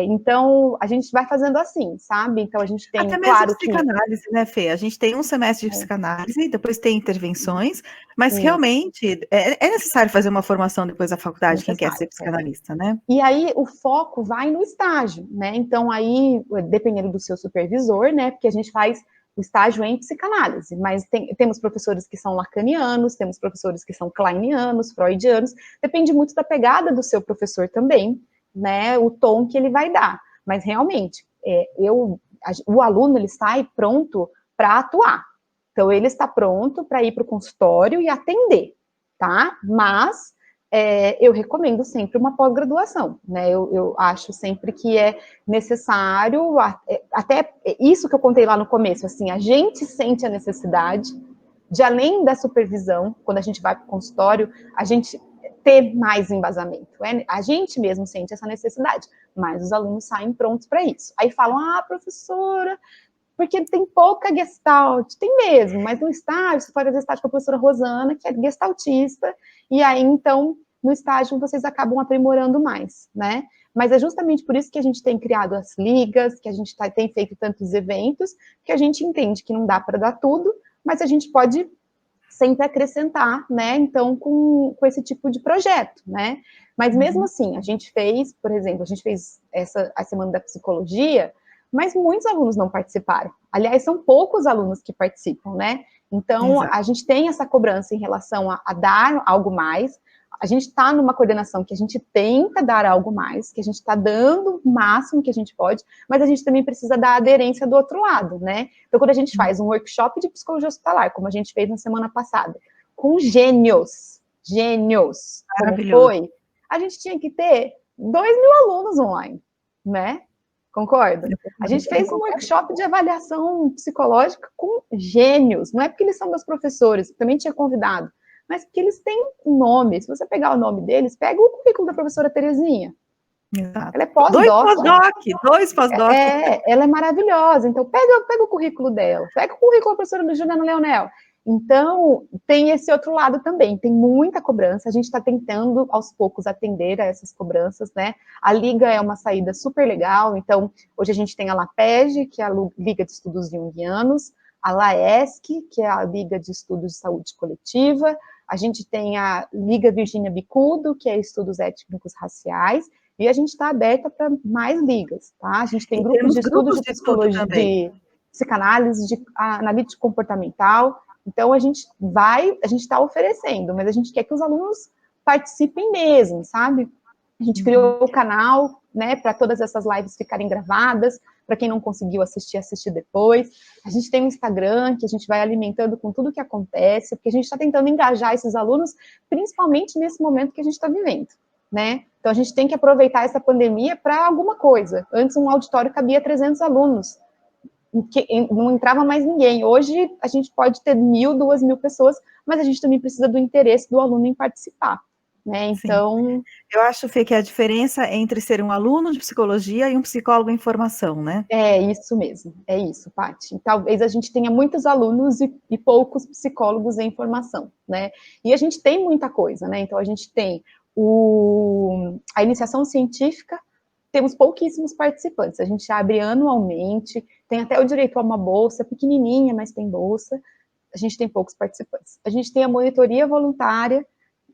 Então, a gente vai fazendo assim, sabe? Então, a gente tem, Até mesmo claro que... psicanálise, né, Fê? A gente tem um semestre de psicanálise, depois tem intervenções, mas realmente é necessário fazer uma formação depois da faculdade, quem quer ser psicanalista, né? E aí, o foco vai no estágio, né? Então, aí, dependendo do seu supervisor, né? Porque a gente faz o estágio em psicanálise, mas temos professores que são lacanianos, temos professores que são kleinianos, freudianos, depende muito da pegada do seu professor também, né, o tom que ele vai dar. Mas, realmente, o aluno, ele sai pronto para atuar. Então, ele está pronto para ir para o consultório e atender, tá? Mas, eu recomendo sempre uma pós-graduação, né? Eu acho sempre que é necessário, até isso que eu contei lá no começo, assim, a gente sente a necessidade de, além da supervisão, quando a gente vai para o consultório, a gente ter mais embasamento. A gente mesmo sente essa necessidade, mas os alunos saem prontos para isso. Aí falam, professora, porque tem pouca gestalt, tem mesmo, mas no estágio, você pode fazer estágio com a professora Rosana, que é gestaltista, e aí, então, no estágio, vocês acabam aprimorando mais, né? Mas é justamente por isso que a gente tem criado as ligas, que a gente tem feito tantos eventos, que a gente entende que não dá para dar tudo, mas a gente pode sempre acrescentar, né, então, com esse tipo de projeto, né, mas mesmo assim, a gente fez, por exemplo, a gente fez a Semana da Psicologia, mas muitos alunos não participaram, aliás, são poucos alunos que participam, né, então, a gente tem essa cobrança em relação a dar algo mais, a gente está numa coordenação que a gente tenta dar algo mais, que a gente está dando o máximo que a gente pode, mas a gente também precisa da aderência do outro lado, né? Então, quando a gente faz um workshop de psicologia hospitalar, como a gente fez na semana passada, com gênios, como foi, a gente tinha que ter 2.000 alunos online, né? Concorda? A gente fez um workshop de avaliação psicológica com gênios, não é porque eles são meus professores, também tinha convidado, mas porque eles têm nome. Se você pegar o nome deles, pega o currículo da professora Terezinha. Exato. Ela é pós-doc. Dois pós-doc. Ela é maravilhosa. Então, pega o currículo dela. Pega o currículo da professora Juliana Leonel. Então, tem esse outro lado também. Tem muita cobrança. A gente está tentando, aos poucos, atender a essas cobranças, né? A Liga é uma saída super legal. Então, hoje a gente tem a LAPEG, que é a Liga de Estudos Junguianos, a LAESC, que é a Liga de Estudos de Saúde Coletiva, a gente tem a Liga Virgínia Bicudo, que é Estudos Étnicos Raciais, e a gente está aberta para mais ligas, tá? A gente tem grupos de estudos de psicologia, de psicanálise, de analítica comportamental, então a gente está oferecendo, mas a gente quer que os alunos participem mesmo, sabe? A gente criou o canal, né, para todas essas lives ficarem gravadas, para quem não conseguiu assistir depois. A gente tem um Instagram que a gente vai alimentando com tudo que acontece, porque a gente está tentando engajar esses alunos, principalmente nesse momento que a gente está vivendo, né? Então, a gente tem que aproveitar essa pandemia para alguma coisa. Antes, um auditório cabia 300 alunos, não entrava mais ninguém. Hoje, a gente pode ter 1.000, 2.000 pessoas, mas a gente também precisa do interesse do aluno em participar. Né? Então, eu acho, Fê, que a diferença entre ser um aluno de psicologia e um psicólogo em formação, né? É isso mesmo, é isso, Paty. Talvez a gente tenha muitos alunos e poucos psicólogos em formação, né? E a gente tem muita coisa, né? Então, a gente tem a iniciação científica, temos pouquíssimos participantes. A gente abre anualmente, tem até o direito a uma bolsa, pequenininha, mas tem bolsa. A gente tem poucos participantes. A gente tem a monitoria voluntária,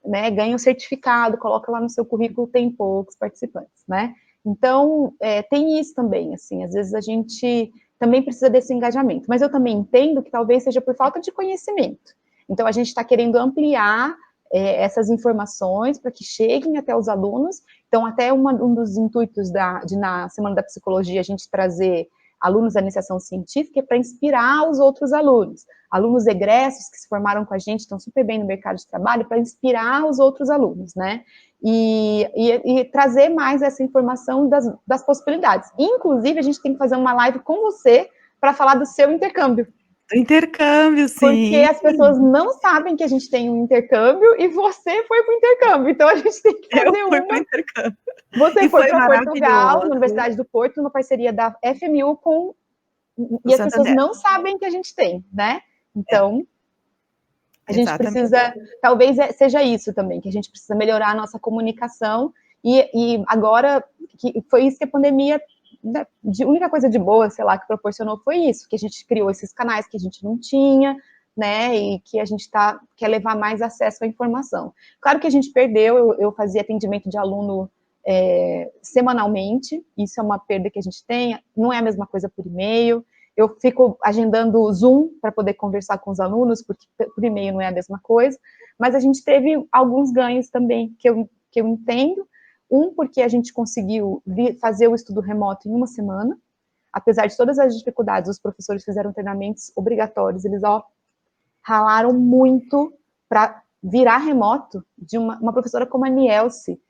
né, ganha um certificado, coloca lá no seu currículo, tem poucos participantes, né? Então, tem isso também, assim, às vezes a gente também precisa desse engajamento, mas eu também entendo que talvez seja por falta de conhecimento. Então, a gente está querendo ampliar essas informações para que cheguem até os alunos. Então, até um dos intuitos na Semana da Psicologia, a gente trazer alunos da iniciação científica para inspirar os outros alunos. Alunos egressos que se formaram com a gente, estão super bem no mercado de trabalho, para inspirar os outros alunos, né? E trazer mais essa informação das possibilidades. Inclusive, a gente tem que fazer uma live com você para falar do seu intercâmbio. Do intercâmbio, Porque sim. as pessoas não sabem que a gente tem um intercâmbio e você foi para o intercâmbio. Então, a gente tem que Eu fazer fui para o uma. intercâmbio. Você E foi foi para Portugal, na maravilhoso. Universidade do Porto, numa parceria da FMU com. O E as pessoas Santander. não sabem que a gente tem, né? É, Então, a gente exatamente. precisa. Talvez seja isso também, que a gente precisa melhorar a nossa comunicação. E agora, que foi isso que a pandemia. A única coisa de boa, sei lá, que proporcionou foi isso, que a gente criou esses canais que a gente não tinha, né, e que a gente quer levar mais acesso à informação. Claro que a gente perdeu, eu fazia atendimento de aluno semanalmente, isso é uma perda que a gente tem, não é a mesma coisa por e-mail, eu fico agendando Zoom para poder conversar com os alunos, porque por e-mail não é a mesma coisa, mas a gente teve alguns ganhos também que eu entendo, porque a gente conseguiu fazer o estudo remoto em uma semana, apesar de todas as dificuldades, os professores fizeram treinamentos obrigatórios, eles ralaram muito para virar remoto de uma professora como a Nielce,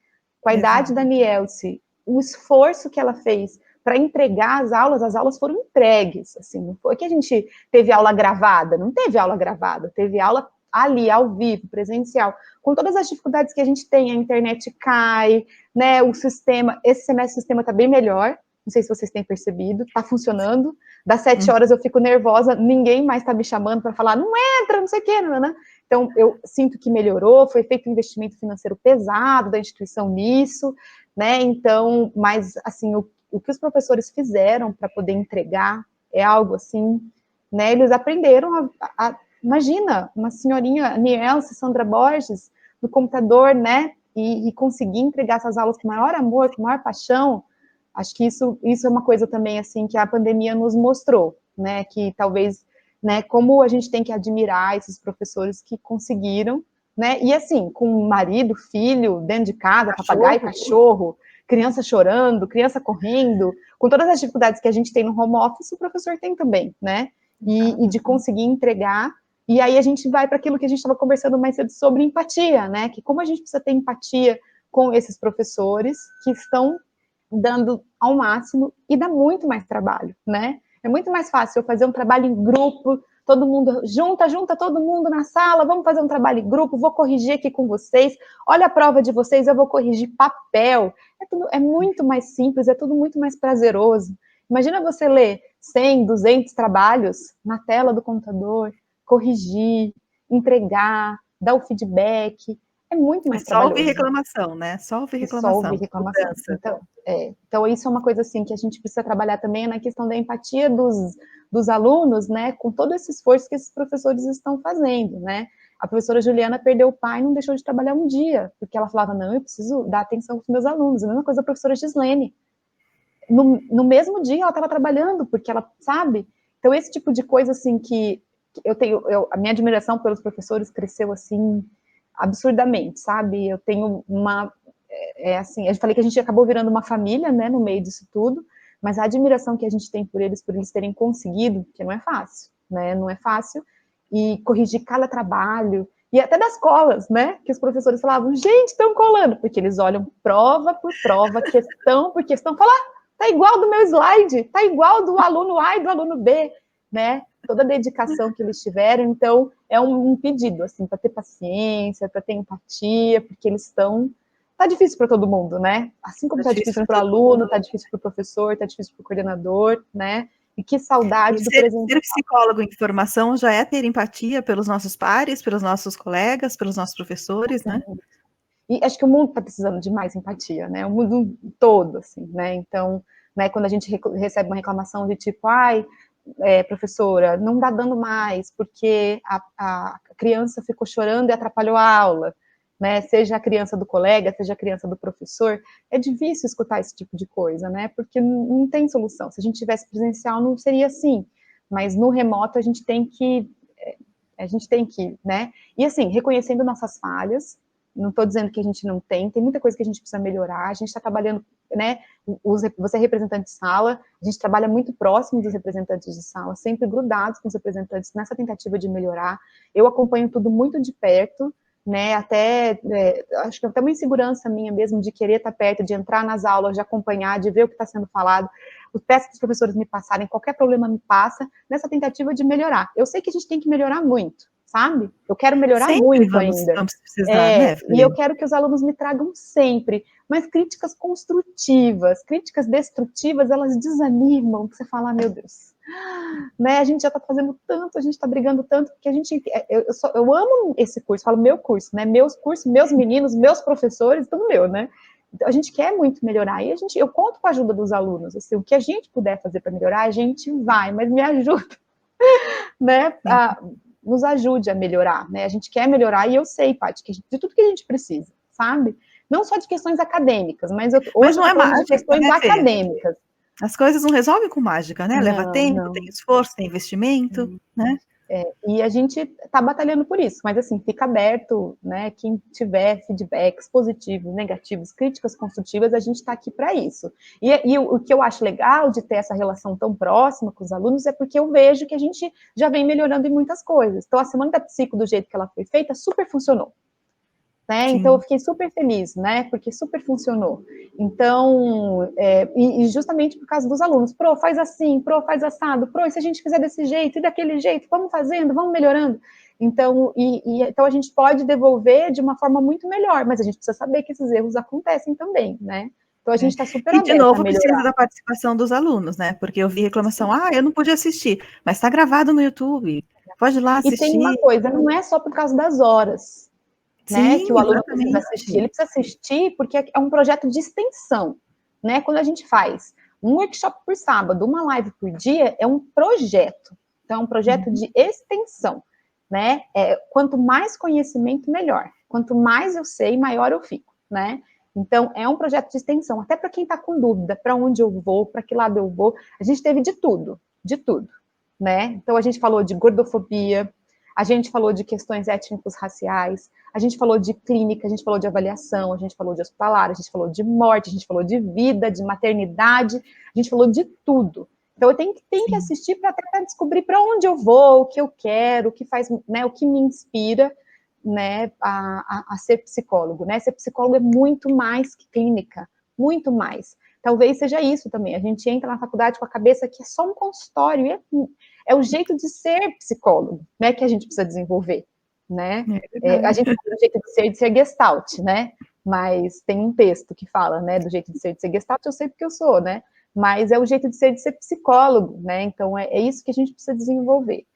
com a idade Exato. da Nielce, o esforço que ela fez para entregar as aulas foram entregues, assim, não foi que a gente teve aula gravada, não teve aula gravada, teve aula ali, ao vivo, presencial, com todas as dificuldades que a gente tem, a internet cai, né, o sistema, esse semestre o sistema está bem melhor, não sei se vocês têm percebido, está funcionando, das 7 horas eu fico nervosa, ninguém mais está me chamando para falar, não entra, não sei o quê, não. Então, eu sinto que melhorou, foi feito um investimento financeiro pesado da instituição nisso, né? Então, mas, assim, o que os professores fizeram para poder entregar é algo, assim, né? Eles aprenderam imagina, uma senhorinha, Nielce, Sandra Borges, no computador, né? E conseguir entregar essas aulas com maior amor, com maior paixão. Acho que isso é uma coisa também, assim, que a pandemia nos mostrou, né? Que talvez, né, como a gente tem que admirar esses professores que conseguiram, né? E assim, com marido, filho, dentro de casa, papagaio, cachorro, criança chorando, criança correndo, com todas as dificuldades que a gente tem no home office, o professor tem também, né? E de conseguir entregar. E aí a gente vai para aquilo que a gente estava conversando mais cedo sobre empatia, né? Que como a gente precisa ter empatia com esses professores que estão dando ao máximo e dá muito mais trabalho, né? É muito mais fácil eu fazer um trabalho em grupo, todo mundo junta todo mundo na sala, vamos fazer um trabalho em grupo, vou corrigir aqui com vocês, olha a prova de vocês, eu vou corrigir papel. É muito mais simples, é tudo muito mais prazeroso. Imagina você ler 100, 200 trabalhos na tela do computador, corrigir, entregar, dar o feedback. É muito E mais só ouvir trabalhoso. reclamação, né? Só ouvir E só ouvir reclamação. reclamação. Mudança. Então, isso é uma coisa assim que a gente precisa trabalhar também na questão da empatia dos alunos, né, com todo esse esforço que esses professores estão fazendo, né? A professora Juliana perdeu o pai e não deixou de trabalhar um dia, porque ela falava, não, eu preciso dar atenção para os meus alunos. A mesma coisa a professora Gislene. No mesmo dia ela estava trabalhando, porque ela sabe. Então, esse tipo de coisa, assim, que a minha admiração pelos professores cresceu, assim, absurdamente, sabe? Eu tenho assim, eu falei que a gente acabou virando uma família, né, no meio disso tudo, mas a admiração que a gente tem por eles terem conseguido, que não é fácil, né, não é fácil, e corrigir cada trabalho, e até das colas, né, que os professores falavam, gente, estão colando, porque eles olham prova por prova, questão por questão, falam, tá igual do meu slide, tá igual do aluno A e do aluno B, né, toda a dedicação que eles tiveram, então é um pedido, assim, para ter paciência, para ter empatia, porque eles estão. Tá difícil para todo mundo, né? Assim como tá difícil para o aluno, tá difícil para o professor, tá difícil para o coordenador, né? E que saudade do presencial. Ser psicólogo em formação já é ter empatia pelos nossos pares, pelos nossos colegas, pelos nossos professores, né? E acho que o mundo está precisando de mais empatia, né? O mundo todo, assim, né? Então, né, quando a gente recebe uma reclamação de tipo, ai, professora, não dá dando mais, porque a criança ficou chorando e atrapalhou a aula, né? Seja a criança do colega, seja a criança do professor, é difícil escutar esse tipo de coisa, né? Porque não tem solução. Se a gente tivesse presencial, não seria assim. Mas no remoto a gente tem que, né? E assim, reconhecendo nossas falhas, não estou dizendo que a gente não tem muita coisa que a gente precisa melhorar, a gente está trabalhando, né, você é representante de sala, a gente trabalha muito próximo dos representantes de sala, sempre grudados com os representantes nessa tentativa de melhorar, eu acompanho tudo muito de perto, né, acho que até uma insegurança minha mesmo de querer estar perto, de entrar nas aulas, de acompanhar, de ver o que está sendo falado, peço que os professores me passarem, qualquer problema me passa, nessa tentativa de melhorar. Eu sei que a gente tem que melhorar muito, sabe? Eu quero melhorar Sempre muito ainda. vamos precisar, né, E eu quero que os alunos me tragam sempre, mas críticas construtivas, críticas destrutivas, elas desanimam, que você fala, meu Deus, né, a gente já está fazendo tanto, a gente está brigando tanto, porque eu amo esse curso, falo meu curso, né, meus cursos, meus meninos, meus professores, tudo meu, né, então a gente quer muito melhorar, e eu conto com a ajuda dos alunos, assim, o que a gente puder fazer para melhorar, a gente vai, mas me ajuda, né, nos ajude a melhorar, né, a gente quer melhorar, e eu sei, Paty, de tudo que a gente precisa, sabe, não só de questões acadêmicas, mas hoje não eu é tô falando de mágica, questões né, Fê? acadêmicas. As coisas não resolvem com mágica, né? Leva Não, tempo, não. tem esforço, tem investimento, né? E a gente está batalhando por isso, mas assim, fica aberto, né? Quem tiver feedbacks positivos, negativos, críticas construtivas, a gente está aqui para isso. E o que eu acho legal de ter essa relação tão próxima com os alunos é porque eu vejo que a gente já vem melhorando em muitas coisas. Então, a semana da psico, do jeito que ela foi feita, super funcionou. Né? Então, eu fiquei super feliz, né? Porque super funcionou. Então, e justamente por causa dos alunos, pro, faz assim, pro, faz assado, pro, e se a gente fizer desse jeito e daquele jeito, vamos fazendo, vamos melhorando. Então, então a gente pode devolver de uma forma muito melhor, mas a gente precisa saber que esses erros acontecem também, né? Então, a gente está super E, de aberto a novo, melhorar. precisa da participação dos alunos, né? Porque eu vi reclamação, eu não pude assistir, mas está gravado no YouTube, pode ir lá assistir. E tem uma coisa, não é só por causa das horas, né, Sim, que o aluno exatamente. precisa assistir. Ele precisa assistir porque é um projeto de extensão, né? Quando a gente faz um workshop por sábado, uma live por dia, é um projeto. Então, é um projeto de extensão, né? Quanto mais conhecimento, melhor. Quanto mais eu sei, maior eu fico, né? Então, é um projeto de extensão. Até para quem está com dúvida, para onde eu vou, para que lado eu vou, a gente teve de tudo, né? Então, a gente falou de gordofobia, a gente falou de questões étnicos raciais, a gente falou de clínica, a gente falou de avaliação, a gente falou de hospitalar, a gente falou de morte, a gente falou de vida, de maternidade, a gente falou de tudo. Então eu tenho que assistir para tentar descobrir para onde eu vou, o que eu quero, o que faz, né, o que me inspira, né, a ser psicólogo, né? Ser psicólogo é muito mais que clínica, muito mais. Talvez seja isso também. A gente entra na faculdade com a cabeça que é só um consultório, é o jeito de ser psicólogo, né, que a gente precisa desenvolver, né? A gente fala do jeito de ser Gestalt, né? Mas tem um texto que fala, né, do jeito de ser Gestalt, eu sei porque eu sou, né? Mas é o jeito de ser psicólogo, né? Então é isso que a gente precisa desenvolver.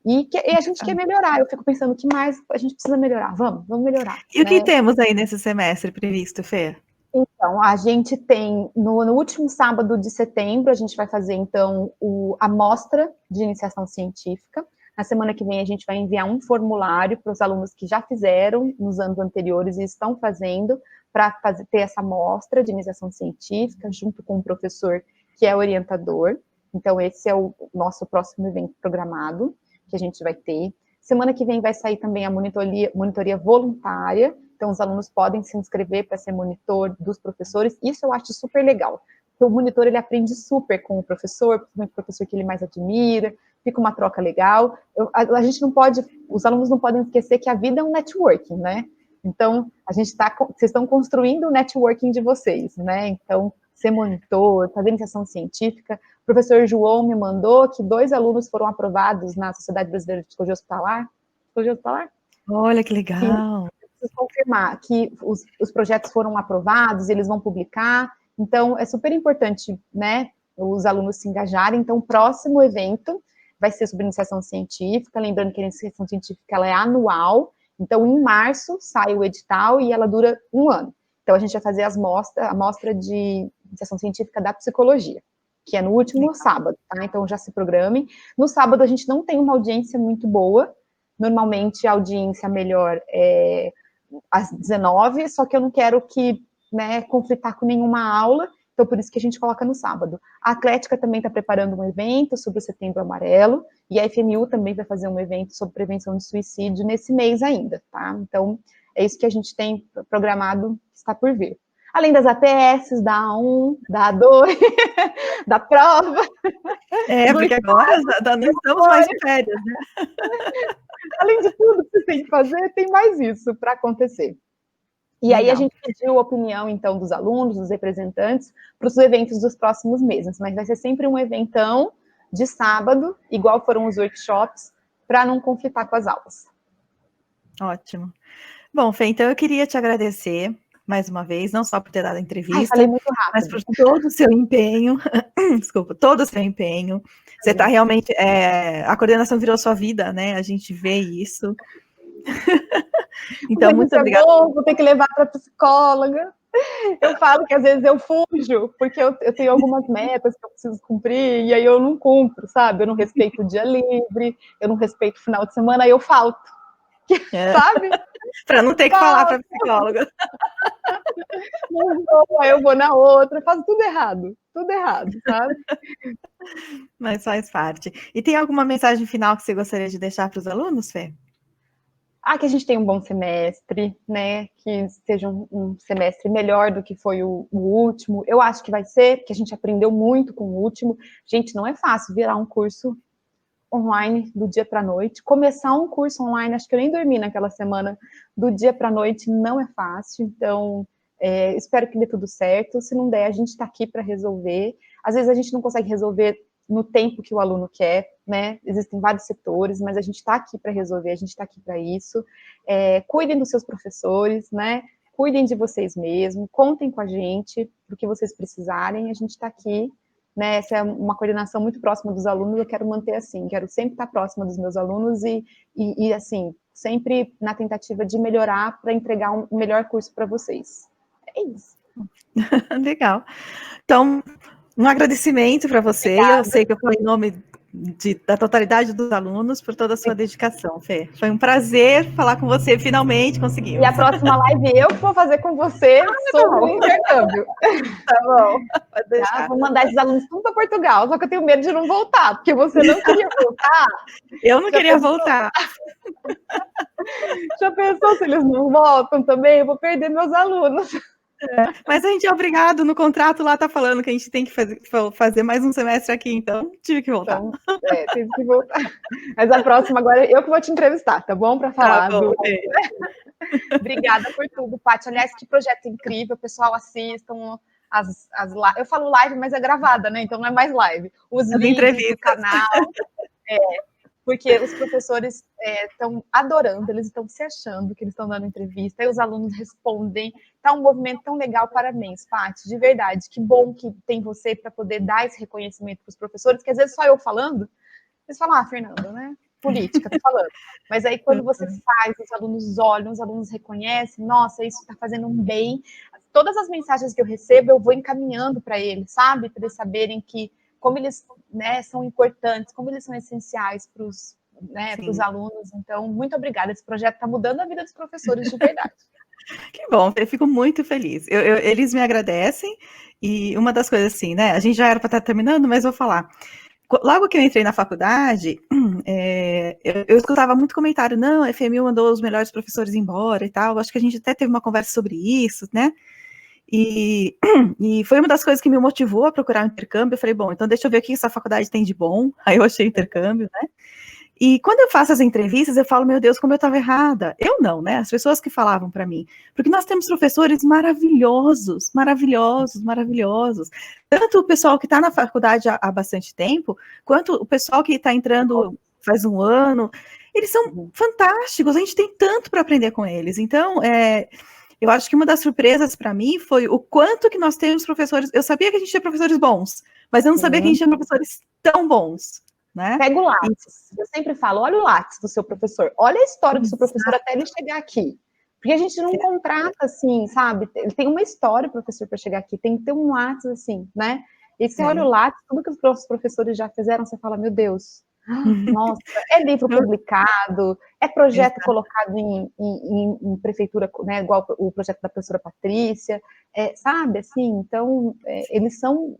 E a gente quer melhorar. Eu fico pensando, o que mais a gente precisa melhorar? Vamos melhorar. E o que temos aí nesse semestre previsto, Fê? Então, a gente tem, no último sábado de setembro, a gente vai fazer, então, a mostra de iniciação científica. Na semana que vem, a gente vai enviar um formulário para os alunos que já fizeram nos anos anteriores e estão fazendo, para ter essa mostra de iniciação científica, junto com o professor que é orientador. Então, esse é o nosso próximo evento programado, que a gente vai ter. Semana que vem vai sair também a monitoria voluntária. Então, os alunos podem se inscrever para ser monitor dos professores. Isso eu acho super legal. Porque o monitor, ele aprende super com o professor, principalmente o professor que ele mais admira, fica uma troca legal. A gente não pode, os alunos não podem esquecer que a vida é um networking, né? Então, vocês estão construindo o networking de vocês, né? Então, ser monitor, fazer iniciação científica. O professor João me mandou que 2 alunos foram aprovados na Sociedade Brasileira de Psicologia Hospitalar. Psicologia Hospitalar? Olha, que legal. Confirmar que os projetos foram aprovados, eles vão publicar. Então, é super importante, né, os alunos se engajarem. Então, o próximo evento vai ser sobre iniciação científica. Lembrando que a iniciação científica ela é anual. Então, em março sai o edital e ela dura 1 ano. Então, a gente vai fazer a mostra de iniciação científica da psicologia, que é no último sábado, tá? Então, já se programem. No sábado, a gente não tem uma audiência muito boa. Normalmente, a audiência melhor é às 19, só que eu não quero conflitar com nenhuma aula, então por isso que a gente coloca no sábado. A Atlética também está preparando um evento sobre o Setembro Amarelo, e a FMU também vai fazer um evento sobre prevenção de suicídio nesse mês ainda, tá? Então, é isso que a gente tem programado, está por vir. Além das APS, da A1, da A2, da prova. Porque agora não estamos mais de férias, né? Além de tudo que você tem que fazer, tem mais isso para acontecer. E aí a gente pediu a opinião, então, dos alunos, dos representantes, para os eventos dos próximos meses, mas vai ser sempre um eventão de sábado, igual foram os workshops, para não conflitar com as aulas. Ótimo. Bom, Fê, então eu queria te agradecer mais uma vez, não só por ter dado a entrevista, falei muito rápido, mas por todo o seu empenho, desculpa, todo o seu empenho. Você está realmente, a coordenação virou sua vida, né? A gente vê isso. Então, muito obrigada. Vou ter que levar para psicóloga. Eu falo que às vezes eu fujo, porque eu tenho algumas metas que eu preciso cumprir, e aí eu não cumpro, sabe? Eu não respeito o dia livre, eu não respeito o final de semana, aí eu falto. Sabe? Para não ter que falar para a psicóloga. Aí eu vou na outra, faço tudo errado, sabe? Mas faz parte. E tem alguma mensagem final que você gostaria de deixar para os alunos, Fê? Que a gente tenha um bom semestre, né? Que seja um semestre melhor do que foi o último. Eu acho que vai ser, porque a gente aprendeu muito com o último. Gente, não é fácil virar um curso online do dia para a noite. Começar um curso online, acho que eu nem dormi naquela semana, do dia para a noite não é fácil. Então, espero que dê tudo certo. Se não der, a gente está aqui para resolver. Às vezes a gente não consegue resolver no tempo que o aluno quer, né? Existem vários setores, mas a gente está aqui para resolver, a gente está aqui para isso. Cuidem dos seus professores, né? Cuidem de vocês mesmos, contem com a gente, do que vocês precisarem, a gente está aqui, né? Essa é uma coordenação muito próxima dos alunos, eu quero manter assim, quero sempre estar próxima dos meus alunos e assim, sempre na tentativa de melhorar para entregar um melhor curso para vocês. É isso. Legal. Então, um agradecimento para você. Obrigada. Eu sei que eu falei em nome da totalidade dos alunos por toda a sua dedicação, Fê. Foi um prazer falar com você, finalmente conseguimos. E a próxima live eu que vou fazer com você sobre o intercâmbio. Tá bom. Pode deixar. Vou mandar esses alunos tudo para Portugal, só que eu tenho medo de não voltar, porque você não queria voltar. Eu não queria voltar. Já pensou se eles não voltam também? Eu vou perder meus alunos. Mas a gente é obrigado, no contrato lá tá falando que a gente tem que fazer mais um semestre aqui, então tive que voltar. Então, tive que voltar. Mas a próxima agora eu que vou te entrevistar, tá bom? Para falar tá bom, Obrigada por tudo, Paty. Aliás, que projeto incrível, pessoal, assistam eu falo live, mas é gravada, né? Então não é mais live. Os vídeos do canal. Porque os professores estão adorando, eles estão se achando que eles estão dando entrevista, aí os alunos respondem. Tá um movimento tão legal, parabéns, Paty, de verdade. Que bom que tem você para poder dar esse reconhecimento para os professores, que às vezes só eu falando, eles falam, Fernanda, né? Política, tô falando. Mas aí quando você faz, os alunos olham, os alunos reconhecem, nossa, isso está fazendo um bem. Todas as mensagens que eu recebo, eu vou encaminhando para eles, sabe? Para eles saberem que como eles, né, são importantes, como eles são essenciais para os alunos. Então, muito obrigada. Esse projeto está mudando a vida dos professores de verdade. Que bom, eu fico muito feliz. Eles me agradecem, e uma das coisas assim, né? A gente já era para estar terminando, mas vou falar. Logo que eu entrei na faculdade, eu escutava muito comentário, não, a FMU mandou os melhores professores embora e tal. Acho que a gente até teve uma conversa sobre isso, né? E foi uma das coisas que me motivou a procurar um intercâmbio. Eu falei, bom, então deixa eu ver o que essa faculdade tem de bom. Aí eu achei o intercâmbio, né? E quando eu faço as entrevistas, eu falo, meu Deus, como eu estava errada. Eu não, né? As pessoas que falavam para mim. Porque nós temos professores maravilhosos, maravilhosos, maravilhosos. Tanto o pessoal que está na faculdade há bastante tempo, quanto o pessoal que está entrando faz um ano. Eles são fantásticos, a gente tem tanto para aprender com eles. Então, eu acho que uma das surpresas para mim foi o quanto que nós temos professores. Eu sabia que a gente tinha professores bons, mas eu não sabia que a gente tinha professores tão bons. Né? Pega o lápis. Eu sempre falo, olha o lápis do seu professor, olha a história do seu professor até ele chegar aqui. Porque a gente não contrata assim, sabe? Ele tem uma história, o professor, para chegar aqui, tem que ter um lápis assim, né? E você olha o lápis, tudo que os professores já fizeram, você fala, meu Deus, nossa, é livro publicado, é projeto colocado em prefeitura, né, igual o projeto da professora Patrícia, sabe, assim, então, eles são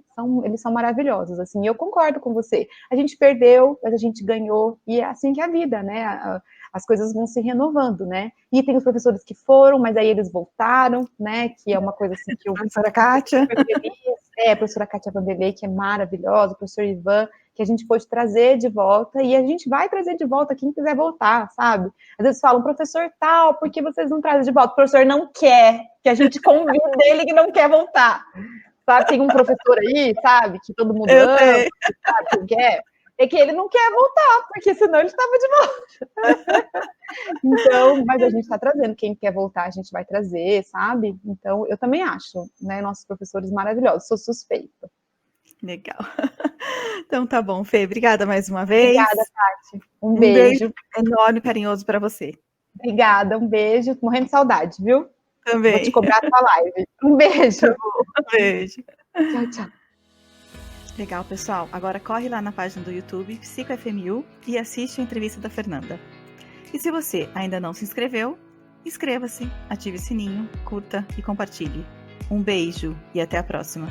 maravilhosos, assim, eu concordo com você, a gente perdeu, mas a gente ganhou, e é assim que é a vida, né, as coisas vão se renovando, né, e tem os professores que foram, mas aí eles voltaram, né, que é uma coisa assim que eu... Professora Kátia. A professora Kátia Vanderlei, que é maravilhosa, o professor Ivan, que a gente pôde trazer de volta, e a gente vai trazer de volta quem quiser voltar, sabe? Às vezes falam, professor tal, por que vocês não trazem de volta? O professor não quer, que a gente convida ele que não quer voltar. Sabe, tem um professor aí, sabe, que todo mundo ama, sabe, que quer, é que ele não quer voltar, porque senão ele estava de volta. Então, mas a gente está trazendo, quem quer voltar a gente vai trazer, sabe? Então, eu também acho, né, nossos professores maravilhosos, sou suspeita. Legal. Então tá bom, Fê, obrigada mais uma vez. Obrigada, Tati. Um beijo enorme, carinhoso para você. Obrigada, um beijo, morrendo de saudade, viu? Também. Vou te cobrar a tua live. Um beijo. Tá bom, um beijo. Tchau, tchau. Legal, pessoal. Agora corre lá na página do YouTube PsicoFMU e assiste a entrevista da Fernanda. E se você ainda não se inscreveu, inscreva-se, ative o sininho, curta e compartilhe. Um beijo e até a próxima.